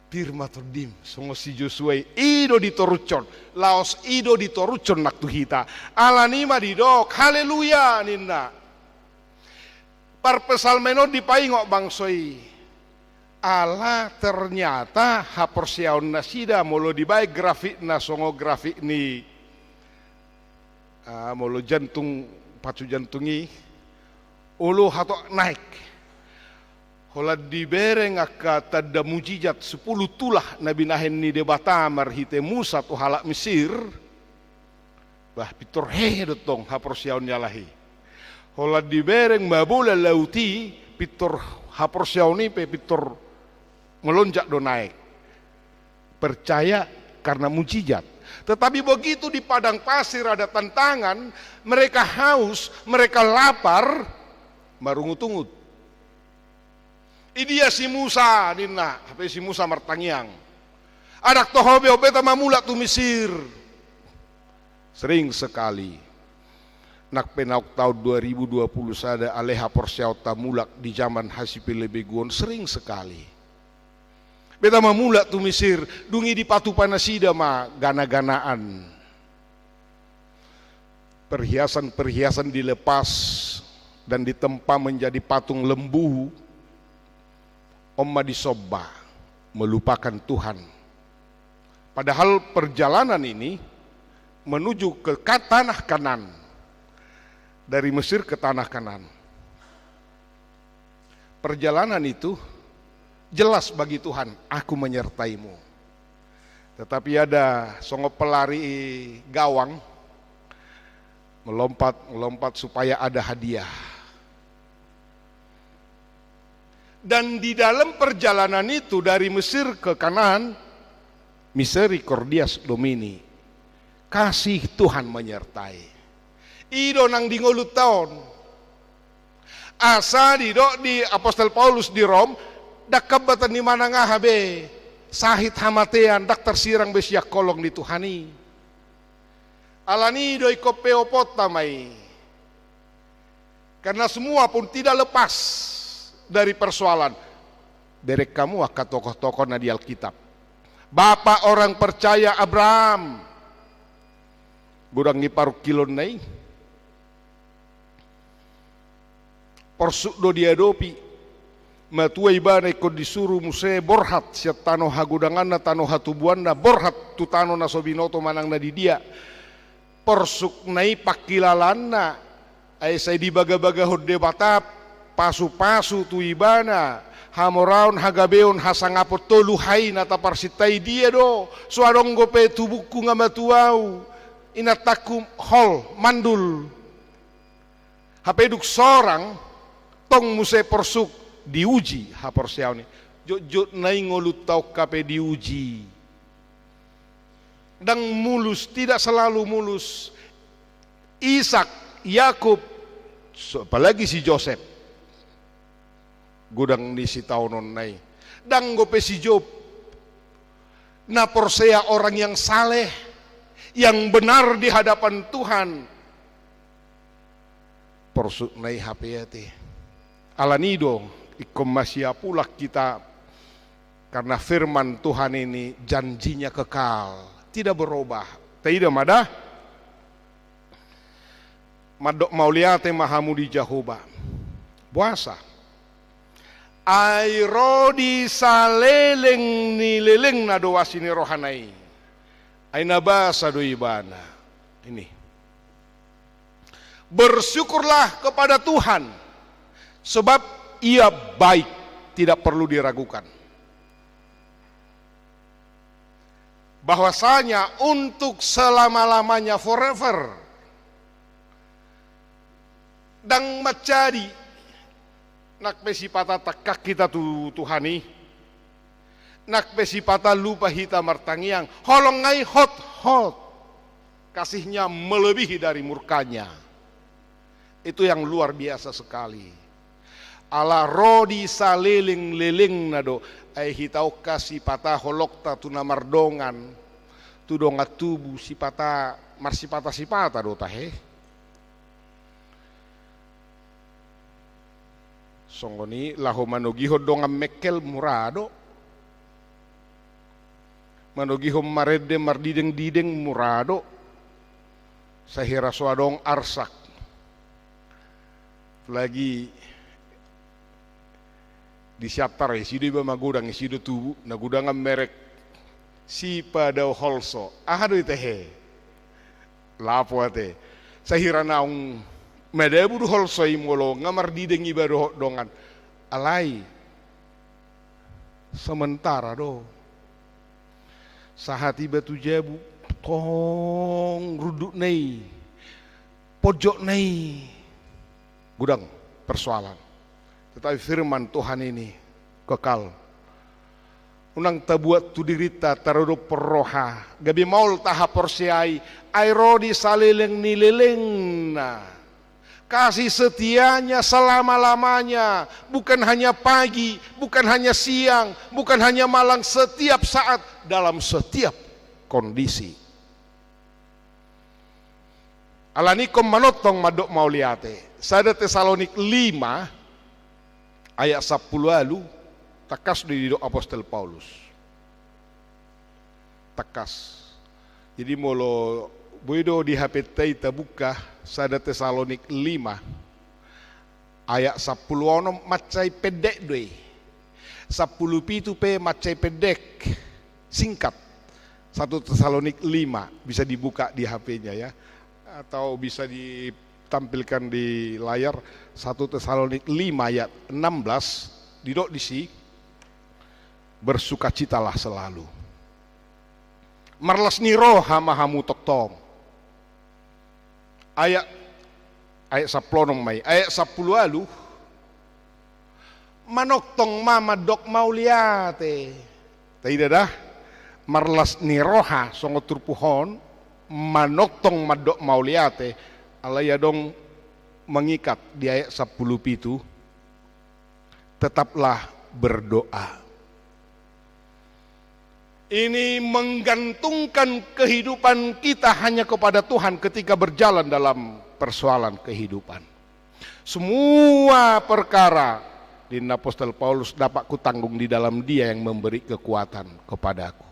pirma terdim songo si Joshua ido ditorucon laos ido ditorucon nak tuhita alanima didok haleluya ninna parpesalmeno dipaingok bangsoi ala ternyata haporsiaun nasida molo dibaik grafik na songo grafik ni molo jantung pacu jantungi ulu hatok naik hola dibereng akka tada mujizat 10 tulah nabi nahen ni debata marhite Musa tu halak Mesir bah pitor hehe dotong haporsiaun nyalahi hola dibereng mabola lauti pitor haporsiaun ni pe pitor melonjak do naik percaya karena mujizat. Tetapi begitu di padang pasir ada tantangan, mereka haus, mereka lapar, marungut-ungut. Idia si Musa dina, hape si Musa martangiang. Anak tohobe obeta mamula tu Mesir. Sering sekali. Nak penauk tahun 2020 sada aleha porsiau tamulak di zaman hasipile beguon sering sekali. Beta mamula tu Mesir, dungi di patu panasida ma gana-ganaan. Perhiasan-perhiasan dilepas dan ditempa menjadi patung lembu. Omma disobba, melupakan Tuhan. Padahal perjalanan ini menuju ke tanah Kanan. Dari Mesir ke tanah Kanan. Perjalanan itu jelas bagi Tuhan, aku menyertaimu. Tetapi ada songop pelari gawang, melompat supaya ada hadiah. Dan di dalam perjalanan itu dari Mesir ke Kanaan, misericordias Domini, kasih Tuhan menyertai. Ido nang di ngolut tahun, asa di Apostol Paulus di Rom, dak kabatan di mana ngahabe, sahit hamatean, dak tersirang besiak kolong di Tuhani. Alani doi kopeopot tamai, karena semua pun tidak lepas dari persoalan. Derek kamu akan tokoh-tokoh di Alkitab. Bapak orang percaya Abraham. Gudang ngiparu kilon nai. Porsuk do diadopi. Matua ibana ikut disuruh muse borhat. Siat tano hagudangan na tano hatubuan na borhat. Tu tano na sobinoto manang na di dia. Porsuk nai pakilalan na. Ay say di baga-baga hode batap. Pasu-pasu tu ibana hamoraun hagabeon hasangapot toluhay na taparsitay dia do suarong gope tubuku nga matuaw inatakum hol mandul hapeduk sorang tong muse porsuk diuji haporsiaw ni jot nai ngolut tau kape diuji dang mulus tidak selalu mulus. Ishak, Yakub, apalagi si Joseph gudang di si taunon nai dang gope si Job na porsea orang yang saleh yang benar di hadapan Tuhan porsuk nai hapeate alanido ikom masya pulak kita karena firman Tuhan ini janjinya kekal tidak berubah tidak madah madok mauliate mahamu di Jehovah puasa Airodi saleleng ni leleng na doa sini rohanai. Ay nabasa do ibana. Ini. Bersyukurlah kepada Tuhan. Sebab ia baik. Tidak perlu diragukan. Bahwasanya untuk selama-lamanya forever. Dan macari. Nak pesipata takak kita tu Tuhani. Nak pesipata lupa hita martangiang. Holong ngai hot. Kasihnya melebihi dari murkanya. Itu yang luar biasa sekali. Ala rodi saliling-liling nado. Ay hitau kasih pata holokta tu namardongan. Tu dongat tubuh sipata marsipata do tahe. Songoni laho manogiho dongam mekel murado. Manogiho marede mardideng murado. Sahira soadong arsak. Lagi disiaptar isido iba magudang isido tubu nagudangam merek si padau holso. Ahado itehe. Lapo ate. Sahira naung medebu du holsoi molo ngamar dideng ibado dongan alai sementara do sahati batu jabu tong ruduk nei pojok nei gudang persoalan tetapi firman Tuhan ini kekal unang tabuat tu dirita tarudo perroha gabi maul taha porsiai airodi salileng nilileng na Kasih setianya selama-lamanya, bukan hanya pagi, bukan hanya siang, bukan hanya malam, setiap saat, dalam setiap kondisi. Alanikom manotong madok mauliate. Sada Tesalonik 5 ayat 10 lalu takas di apostol Paulus. Takas. Jadi molo boido di HP kita buka Sada Tesalonik 5 ayat 10 ono macai pendek doi. 10 pitu pe macai pendek singkat. 1 Tesalonik 5 bisa dibuka di HP-nya ya, atau bisa ditampilkan di layar. 1 Tesalonik 5 ayat 16 didok disi, bersukacitalah selalu. Marlas niro hama-hamu toktong. Ayat 10 mai, ayat 10 lalu manoktong mama dok mauliate. Tidak dah marlas niroha songo turpuhon manoktong madok mauliate alaya dong mengikat di ayat 10 itu, tetaplah berdoa. Ini menggantungkan kehidupan kita hanya kepada Tuhan ketika berjalan dalam persoalan kehidupan. Semua perkara di apostol Paulus dapat kutanggung di dalam Dia yang memberi kekuatan kepadaku.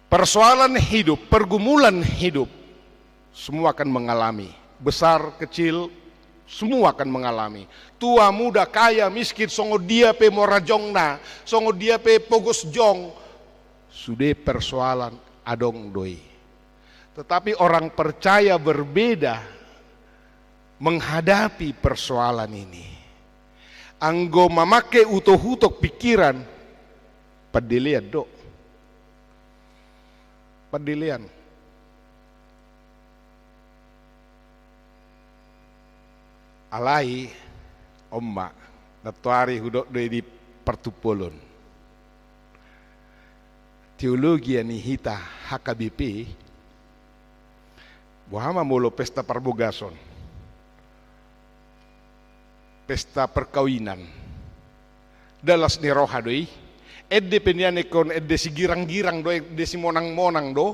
Persoalan hidup, pergumulan hidup, semua akan mengalami. Besar, kecil, semua akan mengalami. Tua, muda, kaya, miskin, songo dia pe morajongna, songo dia pe pogos jong, sudah persoalan adong doi. Tetapi orang percaya berbeda menghadapi persoalan ini. Anggo memakai utuh-utuh pikiran, pedilian dok, pedilian. Alai omma natuari hudok doi di pertupolon. Teologi ani hita HKBP Buhama molo pesta parbogason, pesta perkawinan. Dalas ni roha doi, edde peniane kon edde si girang-girang do, edde si monang-monang do,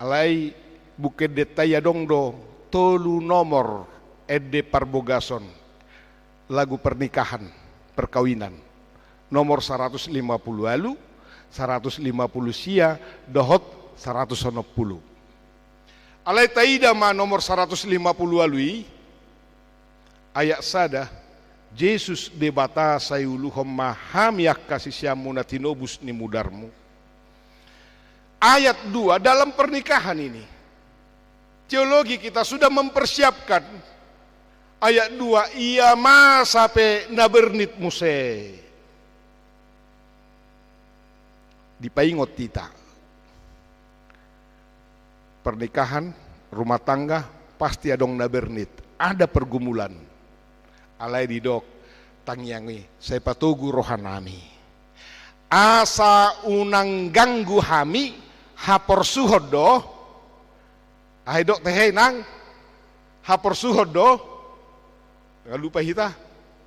alai buke detaya dong do, tolu nomor edde parbogason, lagu pernikahan, perkawinan, nomor 150 alu, 150 sia, dohot 160. Alai taida ma nomor 150 alui, ayat sada, Yesus debata sayuluhom mahamiak kasih siamu natinobus ni mudarmu. Ayat 2 dalam pernikahan ini, teologi kita sudah mempersiapkan. Ayat 2, ia masape nabernit muse. Dipaingot kita. Pernikahan, rumah tangga, pasti adong nabernit. Ada pergumulan. Alai didok, tangyangi, saya patugu rohanami. Asa unang ganggu hami, hapor suhod do. Ay dok tehey nang, hapor suhod do. Gak lupa kita,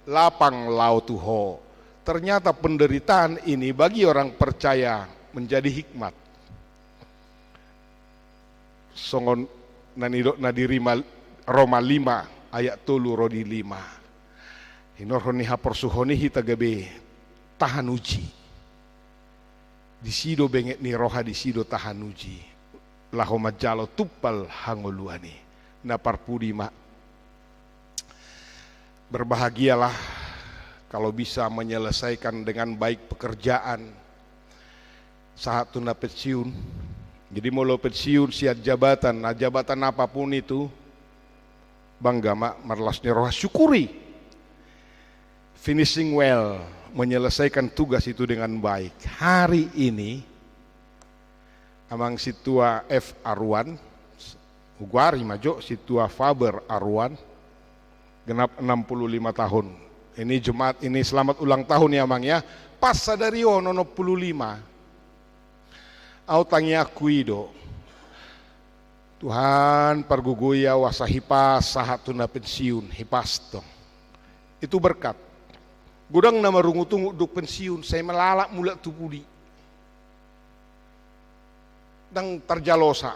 lapang lautuho. Ternyata penderitaan ini bagi orang percaya menjadi hikmat. Songon nanidok nadirima Roma 5 ayat 3 rodi 5. Hinorhoni hapor suhoni hita gabe tahan uji. Disido benget ni roha disido tahan uji. Lahoma jalo tupal hangoluani. Napar pudi mak. Berbahagialah kalau bisa menyelesaikan dengan baik pekerjaan saat tunda pensiun. Jadi mau pensiun siat jabatan, nah jabatan apapun itu, bangga mak marlasnya roh syukuri. Finishing well, menyelesaikan tugas itu dengan baik. Hari ini, amang situa F. Arwan, Ugwari majo situa Faber Arwan, genap 65 tahun. Ini Jumat, ini selamat ulang tahun ya amang ya. Pas sadari ono 65. Au tangi akuido Tuhan parguguya wasa hipas sahat tuna pensiun hipas tong. Itu berkat. Gudang nama rungu-tungu duk pensiun, saya melalak mula tupudi. Dan terjalosa.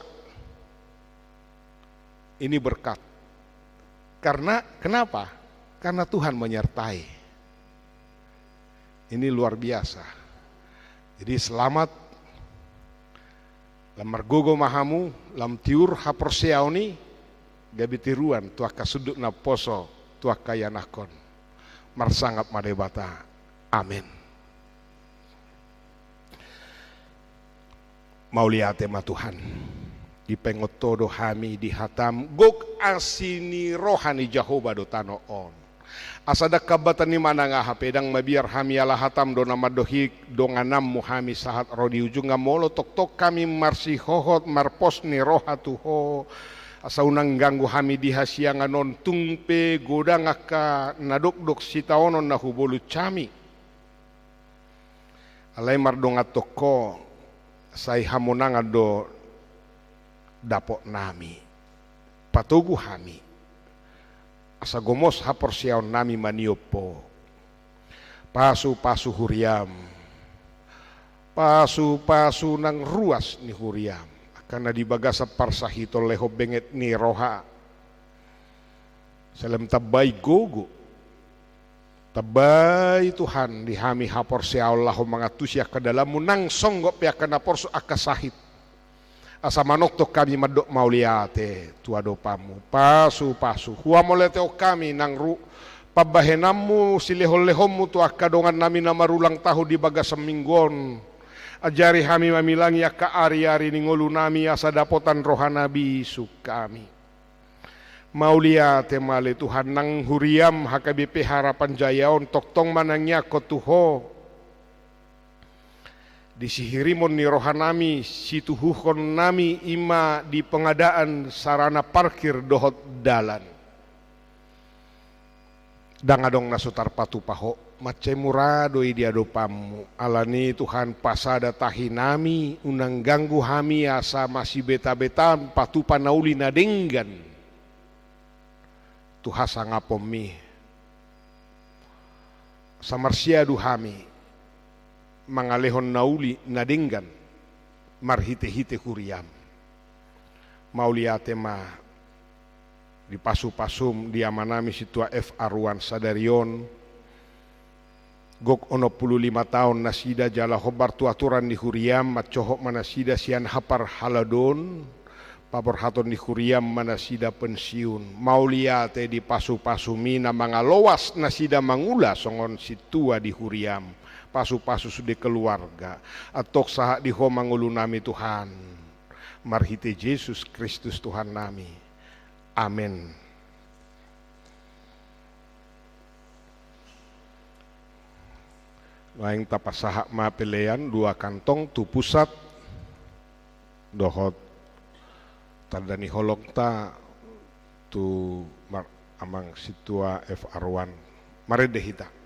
Ini berkat. Karena kenapa? Karena Tuhan menyertai. Ini luar biasa. Jadi selamat lam margogo mahamu, lam tiur haporseauni, gabi tiruan tuaka sudut na poso, tuaka yanakon. Marsangap madebata. Amin. Mauliate ma Tuhan. Di pengotodo hami di hatam gok asini rohani Jehovah do tano on. Asada kabatan ni mana nga pedang mabiar hami ala hatam do nama dohik do nganam muhami sahat rodi ujung ngamolo tok kami marsi hohot marpos ni roha tuho. Asa unang ganggu hami di hasiangan non tungpe godang aka nadok-dok sitaonon na hubolu cami. Alay mardonga toko say hamonang do dapok nami. Patugu hami. Asa gomos haporsiaon nami maniopo. Pasu-pasu huriam. Pasu-pasu nang ruas ni huriam. Karena di bagasa parsahito leho benget ni roha. Salam tabay gogo. Tabay Tuhan di hami hapor si Allah mangatusya ke dalam munang songgop ya kana porso akasahit. Asa manok to kami madok mauliate tuado pamu. Pasu-pasu. Huwa moleteo kami nang pabahenamu silehol-lehommu tu akadongan nami na marulang tahu di bagasa minggon. Ajari kami mamilang ya ka ari-ari ningolu nami asa dapotan rohanabi sukami. Maulia temale Tuhan nang huriam HKBP harapan jayaon toktong manangnya kotuho. Disihirimon ni rohanami situhuhon nami ima di pengadaan sarana parkir dohot dalan. Dangadong nasutar patu paho macem murado idia dopamu alani Tuhan pasada tahi nami unang ganggu hami asa masih beta-betan patu panauli nadenggan Tuhasa ngapomi samarsia duhami mangalehon nauli nadenggan marhite-hite huriam mauliate ma di pasu-pasum di amanami situa F. Arwan Sadarion gok 65 tahun nasida jala hobar tu aturan di huriam macohok manasida sian hapar haladon pabor haton di huriam manasida pensiun mauliate di pasu-pasumi na mga lowas nasida mangula songon situa di huriam pasu-pasu sudah keluarga atok sahak di ho mangulu nami Tuhan marhite Yesus Kristus Tuhan nami. Amin. Laing tapasahak ma pelean 2 kantong tu pusat dohot tandani holong ta tu amang situa F. Arwan maredehita.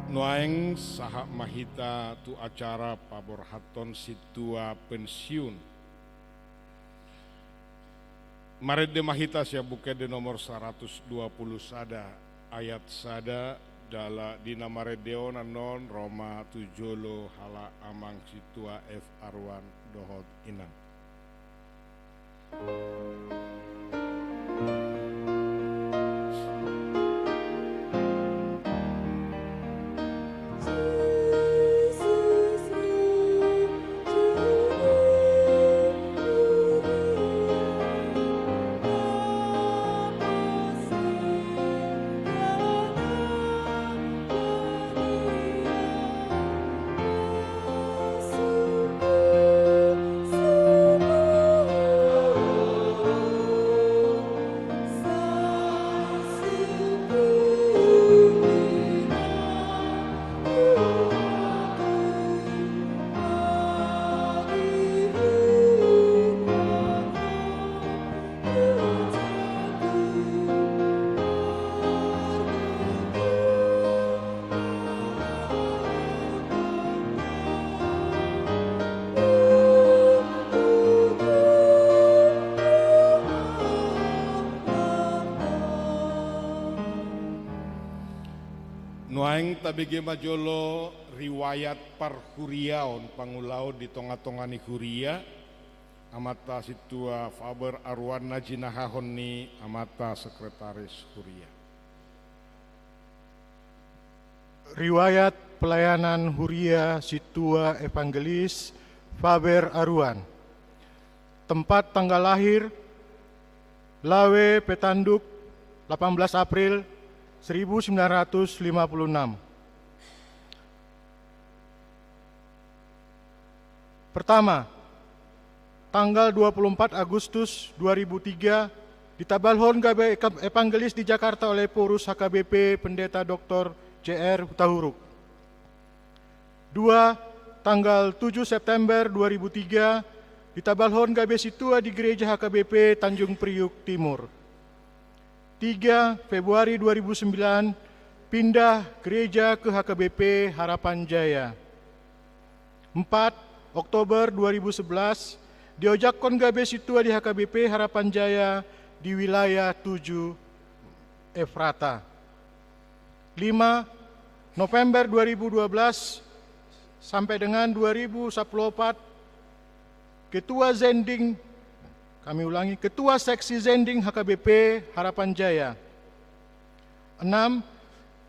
Noaeng saha mahita tu acara paborhaton situa pensiun. Marede mahita sia bukede nomor 120 sada ayat sada dala dina maredeona non Roma tujolo hala amang situa F Arwan dohot inang. Nuaeng tabege majolo riwayat parhuriaon pangulau di tonga-tongani huria amata situa Faber Arwan najinahahon ni amata sekretaris huria. Riwayat pelayanan huria situa evangelis Faber Arwan. Tempat tanggal lahir Lawe Petanduk 18 April 1956. Pertama, tanggal 24 Agustus 2003 ditabalhon gabe evangelis di Jakarta oleh Purus HKBP Pendeta Dr. JR Hutahuruk. 2. Tanggal 7 September 2003 ditabalhon gabe situa di Gereja HKBP Tanjung Priuk Timur. 3 Februari 2009 pindah gereja ke HKBP Harapan Jaya. 4 Oktober 2011 diojakkon gabe situa di HKBP Harapan Jaya di wilayah 7 Efrata. 5 November 2012 sampai dengan 2014 Ketua Zending, kami ulangi, Ketua Seksi Zending HKBP Harapan Jaya. 6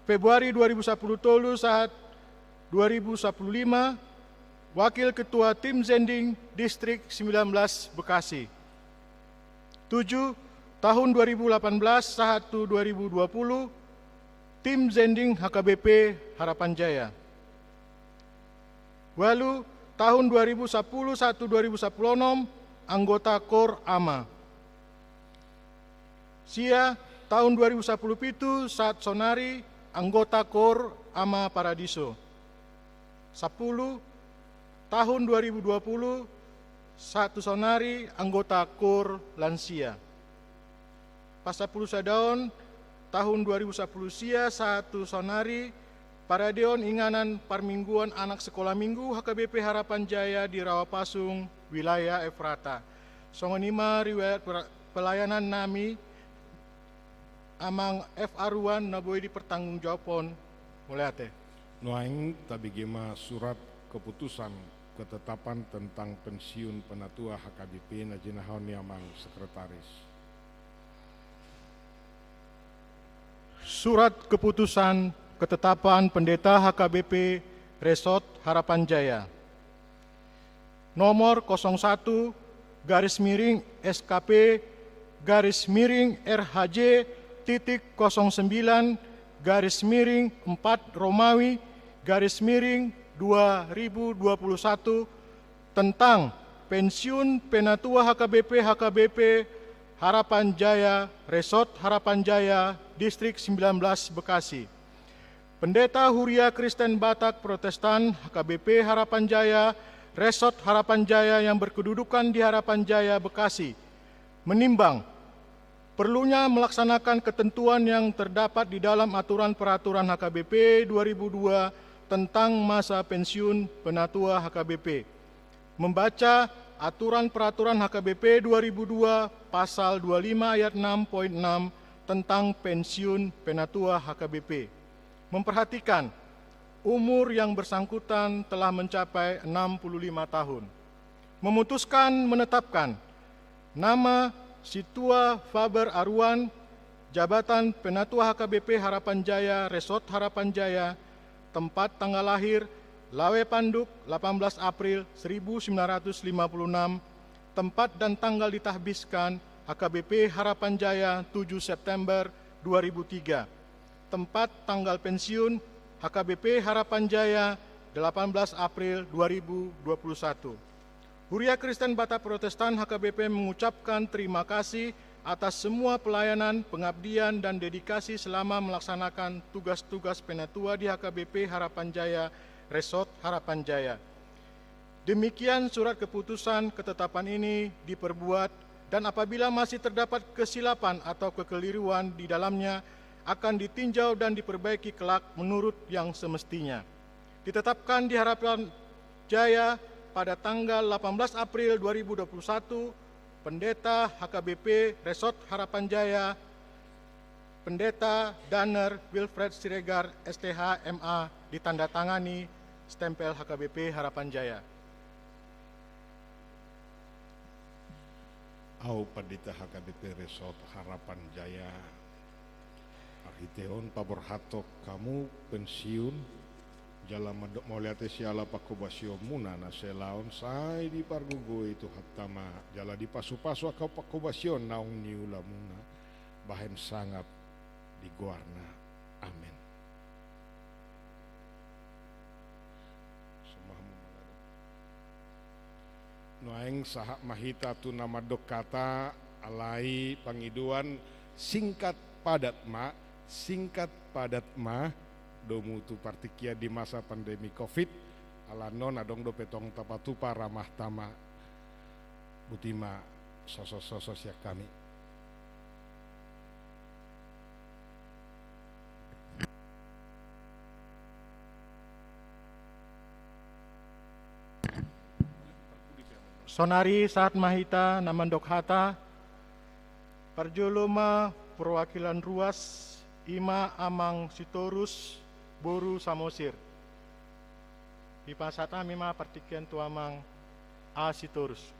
Februari 2010 tolu saat 2015 Wakil Ketua Tim Zending Distrik 19 Bekasi. 7 tahun 2018 saat 2020 Tim Zending HKBP Harapan Jaya. 8 tahun 2010 saat 2016 anggota KOR AMA. Sia tahun 2010 itu saat sonari anggota KOR AMA Paradiso. 10 tahun 2020 satu sonari anggota KOR Lansia. Pasapulu sadaon tahun 2010 sia satu sonari Paradeon Inganan Parmingguan Anak Sekolah Minggu HKBP Harapan Jaya di Rawapasung, wilayah Efrata. Songonima riwayat pelayanan nami amang F Arwan naboy dipertanggungjawabon mulai ate. Noaeng tabigema surat keputusan ketetapan tentang pensiun penatua HKBP najinahon amang sekretaris. Surat keputusan ketetapan pendeta HKBP Resort Harapan Jaya nomor 01 garis miring SKP garis miring RHJ titik 09 garis miring 4 Romawi garis miring 2021 tentang pensiun penatua HKBP Harapan Jaya Resort Harapan Jaya Distrik 19 Bekasi. Pendeta Huria Kristen Batak Protestan HKBP Harapan Jaya Resort Harapan Jaya yang berkedudukan di Harapan Jaya Bekasi menimbang perlunya melaksanakan ketentuan yang terdapat di dalam aturan peraturan HKBP 2002 tentang masa pensiun penatua HKBP. Membaca aturan peraturan HKBP 2002 pasal 25 ayat 6.6 tentang pensiun penatua HKBP. Memperhatikan umur yang bersangkutan telah mencapai 65 tahun. Memutuskan menetapkan nama Situa Faber Arwan, Jabatan Penatua HKBP Harapan Jaya, Resort Harapan Jaya, tempat tanggal lahir Lawe Panduk 18 April 1956, tempat dan tanggal ditahbiskan HKBP Harapan Jaya 7 September 2003, tempat tanggal pensiun HKBP Harapan Jaya 18 April 2021. Huria Kristen Batak Protestan HKBP mengucapkan terima kasih atas semua pelayanan, pengabdian, dan dedikasi selama melaksanakan tugas-tugas penatua di HKBP Harapan Jaya, Resort Harapan Jaya. Demikian surat keputusan ketetapan ini diperbuat, dan apabila masih terdapat kesilapan atau kekeliruan di dalamnya, akan ditinjau dan diperbaiki kelak menurut yang semestinya. Ditetapkan di Harapan Jaya pada tanggal 18 April 2021, Pendeta HKBP Resort Harapan Jaya, Pendeta Daner Wilfred Siregar STH MA, ditandatangani stempel HKBP Harapan Jaya. Au Pendeta HKBP Resort Harapan Jaya, Arhiteon Paborhatok kamu pensiun jala mau lihat siala pakubasio muna na selaon sai di pargugo itu hatama jala di pasu-pasu akau pakubasio naung niula muna bahen sangat di guarna. Amin. Noeng sahak mahita tu nama dokata alai pangiduan singkat padat ma domu tu partikia di masa pandemi Covid ala non adong do petong tapatupa ramah tama butima sosok-sosok ya kami. Sonari saat mahita namandok hata Parjoloma perwakilan ruas Ima Amang Sitorus Boru Samosir. Ipasata mima partikian tuamang A Sitorus.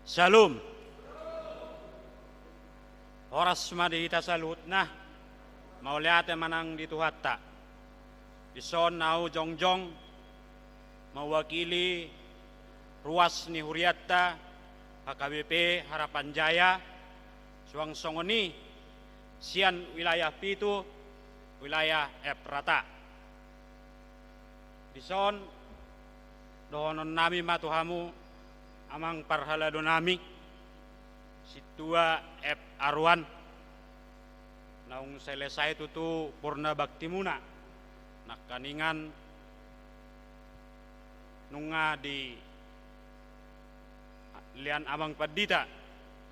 Shalom. Oras madihita salut nah mau lihat manang di Tuhatta ison nau jongjong mewakili ruas ni Huriatta HKBP Harapan Jaya suang songoni sian wilayah pitu wilayah Eprata dison dohonon nami matuhamu amang parhalado nami Situa F. Arwan naung selesai tutu purna bakti muna nakaningan nunga di lian amang padita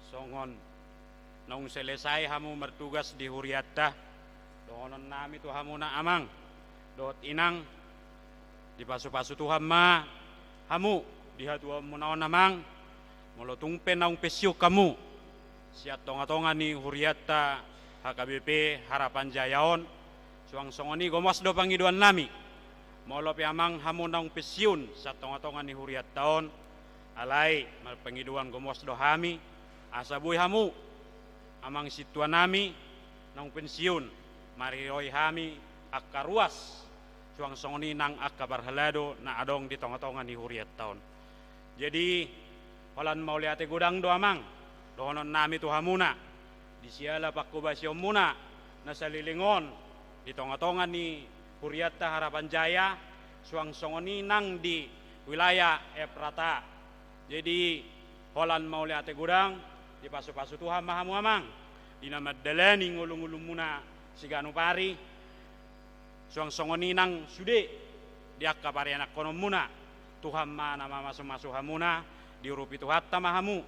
songon naung selesai hamu mertugas di Huriatta dohonon nami tu hamu na amang dot inang di pasu-pasu Tuhan ma hamu dihatua munaon namang molotung naung pesyo kamu siat tonga-tonga ni Huriatta HKBP Harapan Jayaon suang songoni gomas do pangiduan nami molo piamang hamu naung pesyun sa tonga-tonga ni Huriattaon alai mal pangiduan gomos do hami asabuy hamu amang situa nami naung pensiun marioi hami akaruas suang songoni nang akabarhalado na adong di tonga-tonga ni Huriattaon. Jadi holan mau liate gudang do amang dohonon nami tu hamuna di siala pakubasyo muna na salilingon di tonga-tonga ni Huriatta Harapan Jaya suang songoni nang di wilayah Eprata. Jadi holan mau liate gudang di pasu-pasu Tuhan mahamu amang di nama delani ngulung-ngulung muna siganu pari suang songoninang sude diakka pari anak kono muna Tuhan ma nama masuk-masuk hamuna diurupi Tuhatta mahamu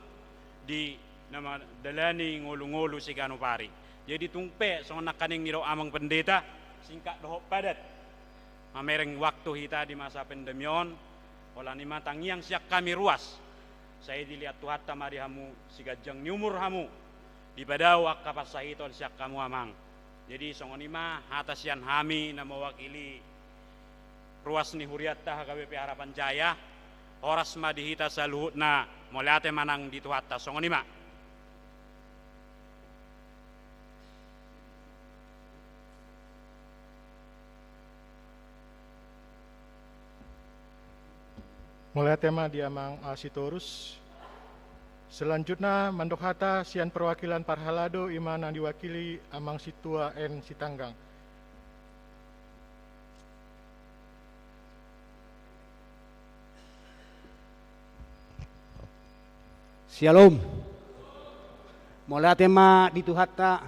di nama delani ngulu-ngulu siganu pari jadi tungpe songon nakaning niro amang pendeta singkat dohok padat mamereng waktu kita di masa pandemion olah ni matang yang siak kami ruas saya dilihat Tuhatta mari hamu sigajang nyumur hamu di badawak kapas sahiton siak kamu amang jadi songon ima hatasian hami na mewakili ruas ni huriatta HKBP Harapan Jaya horas ma dihita saluhutna moliate manang di Tuhatta songon ima Mulai tema di Amang Sitorus. Selanjutnya mandok hata sian perwakilan Parhalado imana diwakili Amang Situa N Sitanggang. Shalom. Mulai tema di Tuhatta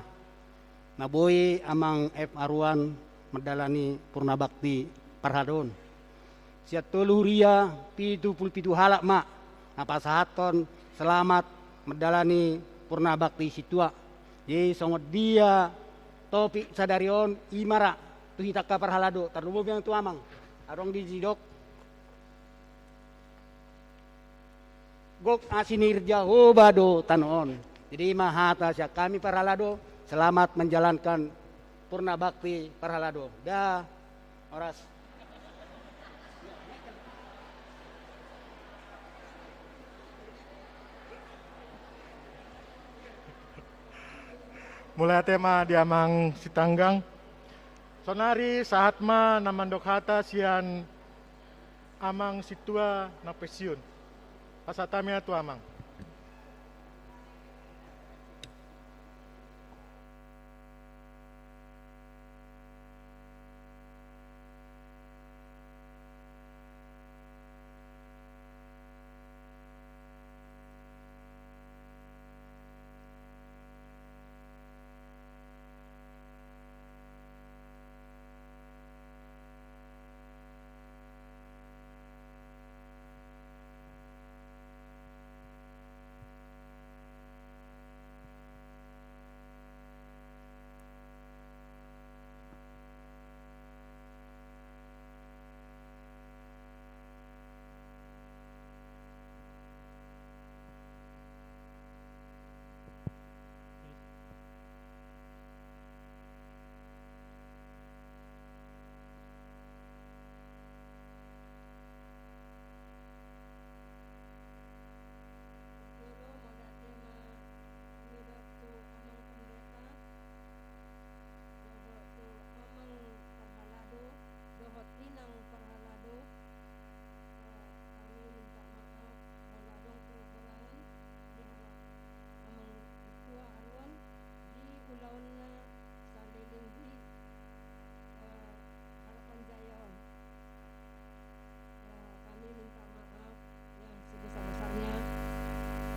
naboy Amang F Arwan medalani purna bakti Parhadon. Siat toluria pitu halak mak apa sahaton selamat medalani purna bakti situa ye songot dia topik sadarion imara tu hitaka Parhalado tarlubo yang tu amang arong di jidok gok asinirja hobado tanon jadi mahata siak kami Parhalado selamat menjalankan purna bakti Parhalado dah oras. Mulai tema di Amang Sitanggang. Sonari sahatma namandok hata sian Amang Situa na pensiun. Pasatamia tu Amang.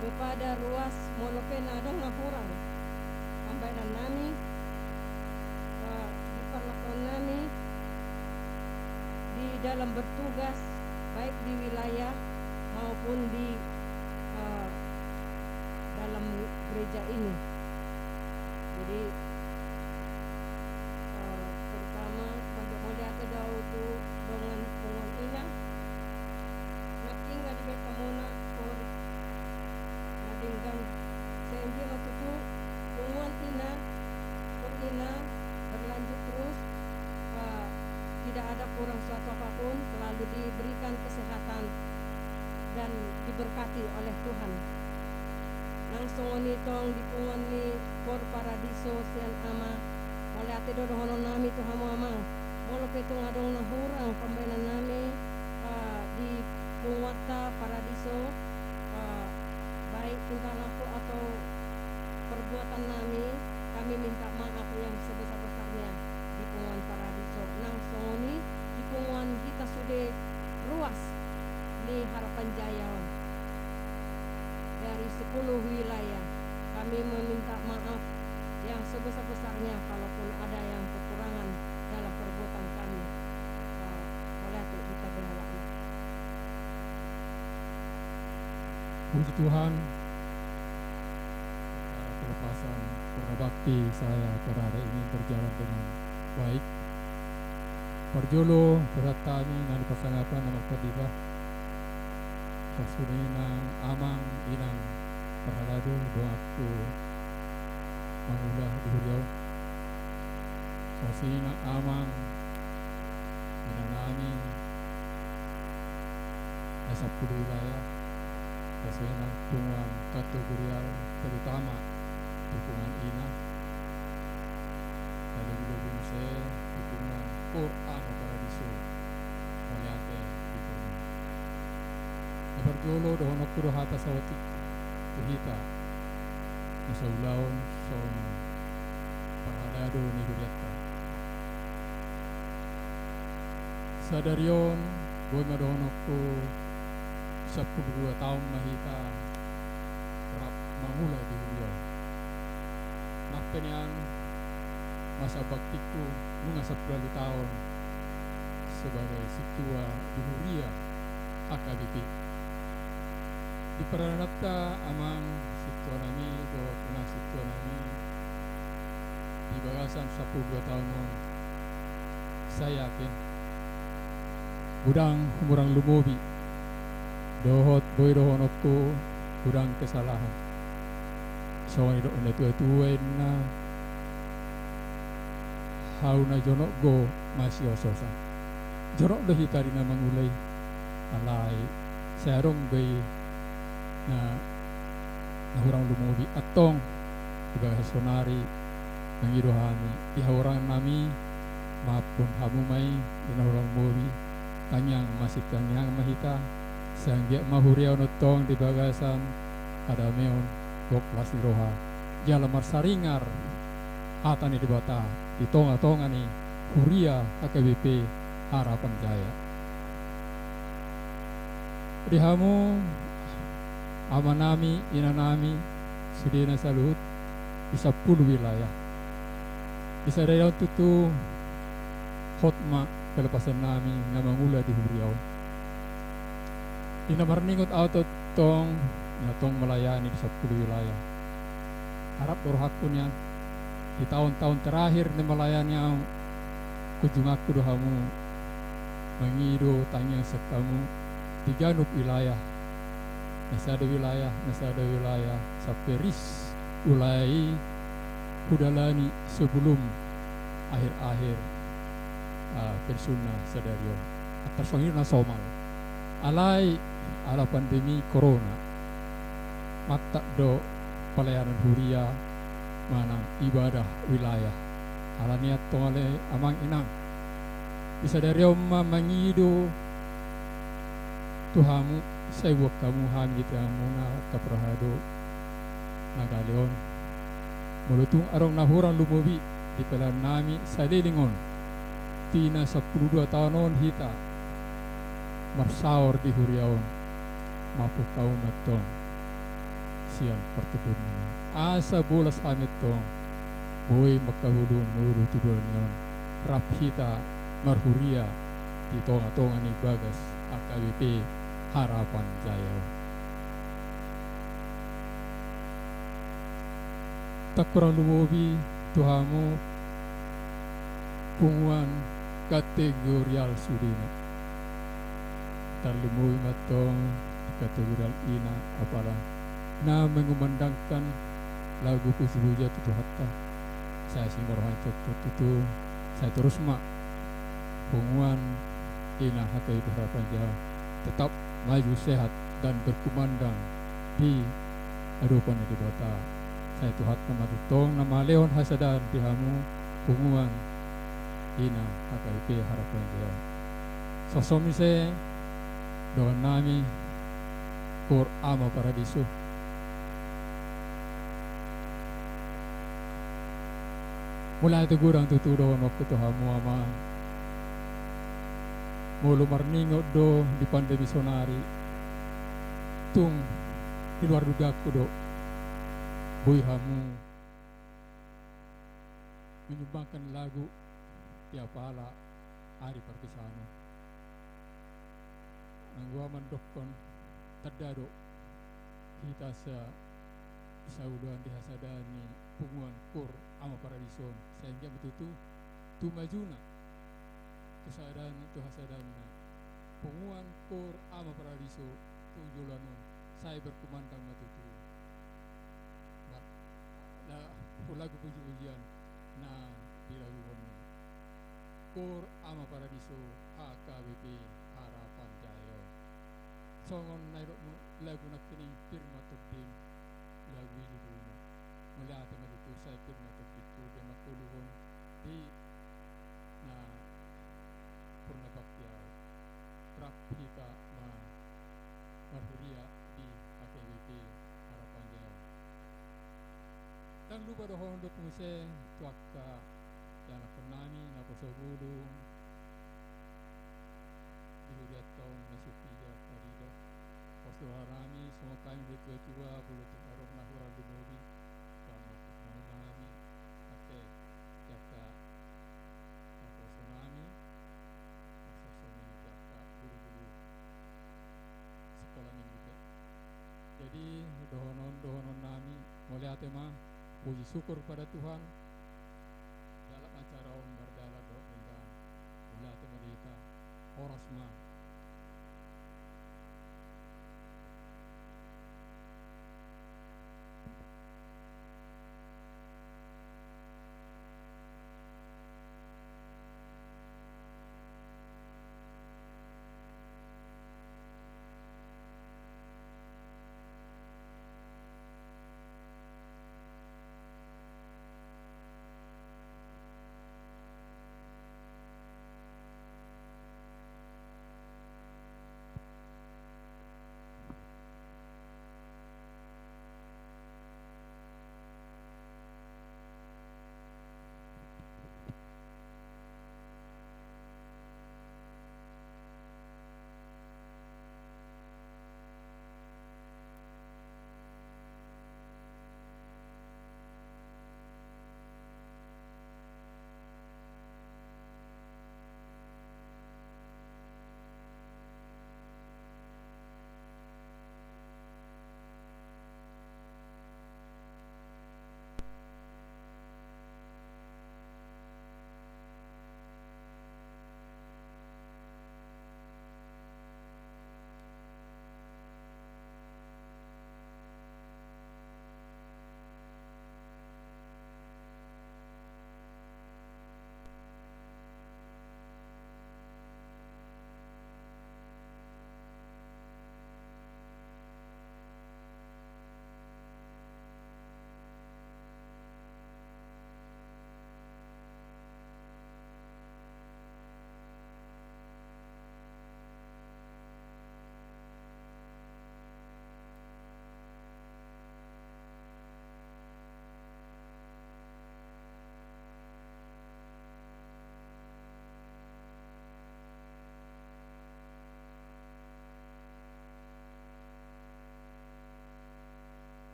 Kepada ruas Molopenadong Nahurang pambainan nami diperlakukan nami di dalam bertugas baik di wilayah maupun di dalam gereja ini. Jadi terutama untuk melihat dau tu dengan ina naking di bekamona for nadinggan sehingga waktu itu punguan ina berlanjut terus tidak ada kurang suatu apapun, selalu diberikan kesehatan dan diberkati oleh Tuhan. Langsung tong dipungan ni por paradiso sian ama oleh ate do hono nami tu hamu amang molo petung adong nahurang pambainan nami di punguata paradiso baik tingkah laku atau perbuatan kami minta maaf yang sebesar-besarnya di punguan paradiso. Langsung ni di punguan kita sudah ruas di Harapan Jaya. dari 10 wilayah. Kami meminta maaf yang sebesar-besarnya kalaupun ada yang kekurangan dalam perbuatan kami. Oleh itu kita berharap. Puji Tuhan, pelepasan berbakti saya pada hari ini berjalan dengan baik. Perjolo berat kami dan persangapan nama pediba Persunenang amang inang perhalado doaku mangulah di huriau Sosina amang inang nami nasapul wilayah Sosina tungang kategorial terutama dukungan ina lebih saya dukungan Quran paradiso maliate itu Berjolo dohon okuro hata sawati tuhita nasaulaon son pangalado ni huriata sadarion boy madohon okko 12 tahun mahita rap mangula di huriau nakpenian masa baktiku bunga 10 tahun sebagai situa di Huria AKBP di Peranata amang situa nami do pernah situa nami di bagasan 12 tahun saya yakin budang humurang lumobi dohot boy dohon okko budang kesalahan so ni do na tuwa na hauna jonok go masih ososan jorok do hitari na mangulay alay sarong gay na nahurang lumubi atong ibaga sonari nangirohami ihawrang nami mapun hamumay nahurang lumubi kanyang masih kanyang mahita sanggia mahuriaw notong di bagasan kadameon gok lasiroha jalamar saringar atani di bata di tonga-tonga ni Huria AKBP Harapan Jaya. Dihamu amanami inanami sudina salut di 10 wilayah. Bisa dayaw tutu hotma kelepasan nami na mangula di Huriaw. Inamarningot auto tong natong melayani di 10 wilayah. Harap dorhakun yan di tahun-tahun terakhir na melayani ang kujungaku dohamu mengido tanya sekamu di ganuk wilayah nasada wilayah saperis ulai hudalani sebelum akhir-akhir persuna sadario atas pangirna somal alai ala pandemi corona mata do pelayanan Huria manang ibadah wilayah ala niat tongale amang inang bisa dari omma mangido tuhamu sewak kamu hamit yang muna kaprahado nagaleon mulutung arong nahuran lumubi di pelan nami salilingon tina 12 tahunon hita marsaor di Huriaon mapu kaum matong siang pertubun asa bolas amit tong boy makahulun nuru tudul nyon raphita marhuria di tonga-tonga ni bagas AKBP Harapan Jaya tak kurang lumubi tuhamu punguan kategorial sudina terlumubi matong kategorial ina apalah na mengumandangkan lagu Pusubuja tutu hatta saya simorohan tutu saya terus mak punguan ina hakai Harapan Jaya tetap maju sehat dan berkumandang di adupan di kota saya tuhat pematutong nama leon hasadan pihamu punguan ina hakai Harapan Jaya sosomi se doan nami Kur ama paradiso mula itu gurang tutudoon waktu tu hamu ama mulu marningot do di pandemi sonari tung di luar dugaku do boy hamu menyumbangkan lagu tiap hala hari perpisahan gua mendokon terdado kita saudan dihasadani punguan kur ama paradison sehingga betul tu majuna kesadaan tu hasadana punguan kur ama paradiso tu julanon saya berkumandang matutu lagu puji-pujian na dilakukan kur ama paradiso HKBP harapan jaya songon nairok lagu nakini firma tubdin lagu judul melihat matutu saya firma tubditu dan matuluhon di na purna bakya prap kita marhuria di HKBP harapan jaya dan lupa dohon do pungse tuaka yana penami na posogulu dihuriat tahun nasupija tarido postoharami semua kain betua bulu tinarok nahura dumobi sama penami ate jaka na tsunami asasoni jaka bulu-bulu sekolah minggu jadi dohonon nami mulai atema puji syukur pada Tuhan dalam acara berdala doa dengan mulai atema kita orasma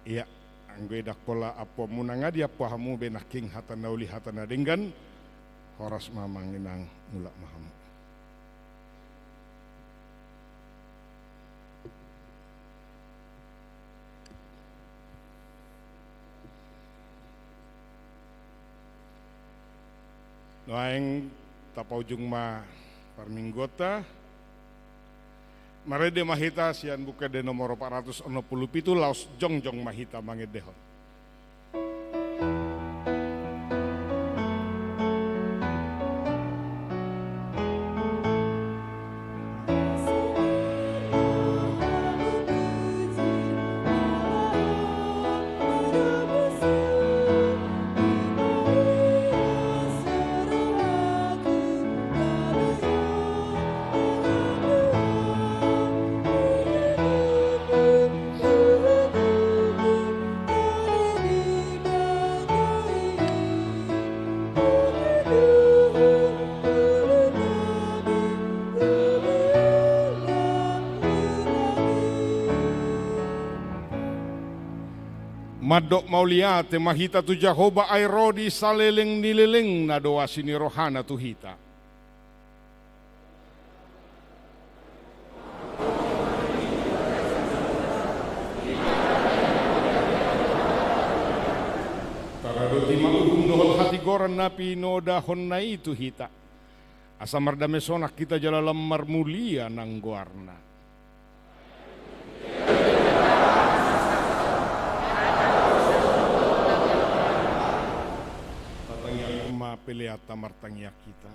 Iya, anggo dak pola apo munangadi apo hamu benaking hatana uli hatana denggan horas mamanginang mula mahamu. Noaeng tapaujung ma parminggota Marede mahita sian buka de nomor 467 laos jongjong mahita mangedehon. Madok mauliate mahita tu Jahoba airodi saleleng nileleng na doa sini rohana tu hita. Taradoti mauhum dohol hati goran napi noda honna itu hita. Asa mardame sonak kita jalalam marmulia nang goarna. Peleata martangya kita.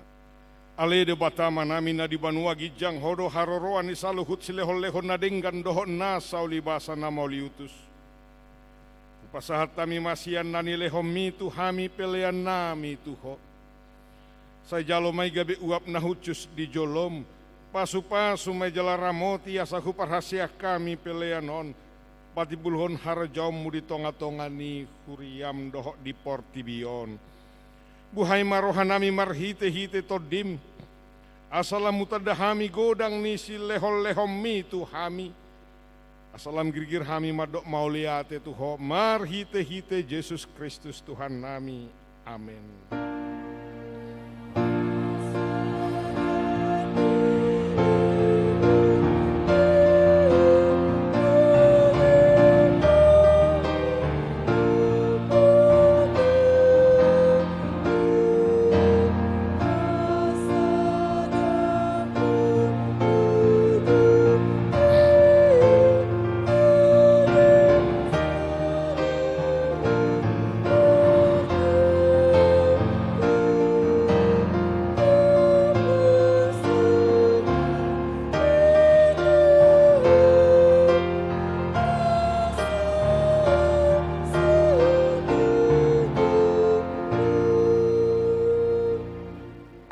Ale de batama nami na di banua gijang hodo haroroan ni saluhut silehol lehon na denggan dohon na sauli basa na mauliutus. Upasahat tami masian nani lehom mitu hami pelean nami tuho. Say jalo may gabi uap na hucus di jolom. Pasu-pasu may jala ramoti asahu parhasiah kami peleanon. Pati bulhon harajom mu di tonga-tonga ni huriam dohok di portibion. Buhay marohanami marhite-hite todim. Asalam mutadahami godang ni si lehol-lehom mi tu hami. Asalam girgir hami madok mauliate tuho marhite-hite Yesus Kristus Tuhan nami. Amin.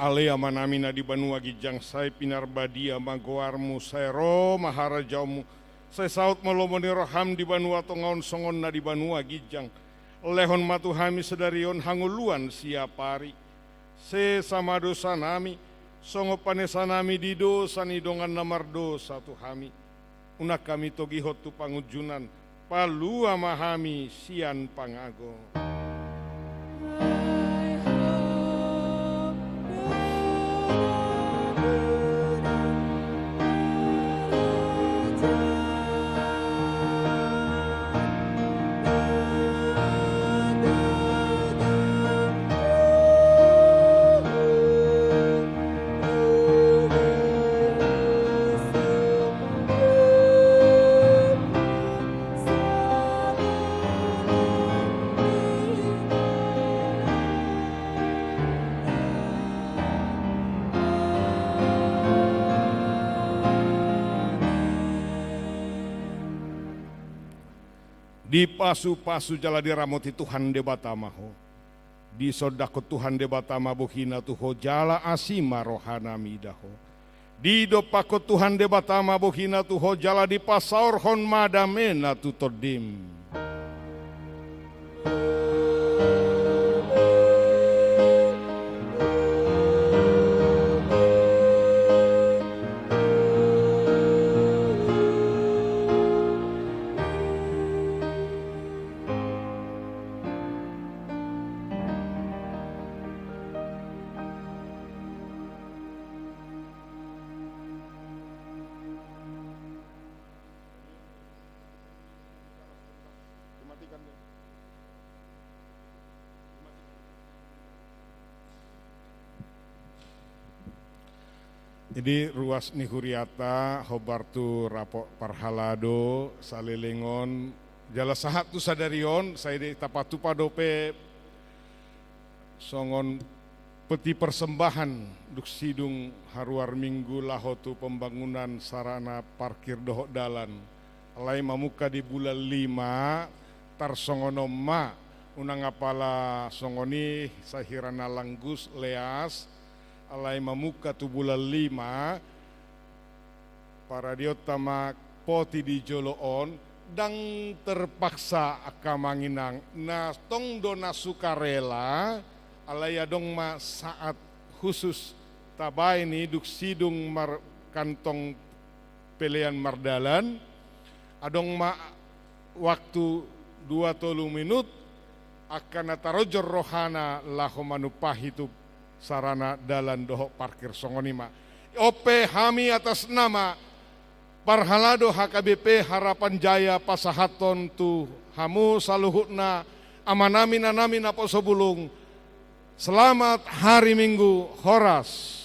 Alea manamina di banua gijang sai pinarbadia magoarmu sai ro maharajaumu sai saut malomoni roham di banua tongaon songon na di banua gijang lehon matuhami sedarion hanguluan siapari se sama dosa nami songo panesa nami di dosa ni dongan namar dosa tuhami unak kami togi hotu pangujunan palua mahami sian pangago. Di pasu-pasu jala diramoti Tuhan de batamaho. Di sodako Tuhan de batama buhina tuho jala asima rohana midaho. Di dopako Tuhan de batama buhina tuho jala di pasaur hon madamena tutodim. Jadi ruas nihuriata hobartu rapok parhalado salelengon jala sahat tu sadarion saya di tapatu padope songon peti persembahan duk sidung haruar minggu lahotu pembangunan sarana parkir dohok dalan alai mamuka di bulan 5 tar songono ma unang apala songoni sahirana langgus leas alai mamuka tu bulan 5 para diotama poti di joloon dang terpaksa akamanginang na tong dona sukarela alai adong ma saat khusus tabay ni duk sidung mar kantong pelean mardalan adong ma waktu 23 minut akan natarojor rohana laho manupah hidup sarana dalan dohok parkir songonima. Ope hami atas nama Parhalado HKBP Harapan Jaya Pasahaton tu hamu saluhutna amanami nanami napo sobulung. Selamat hari Minggu Horas.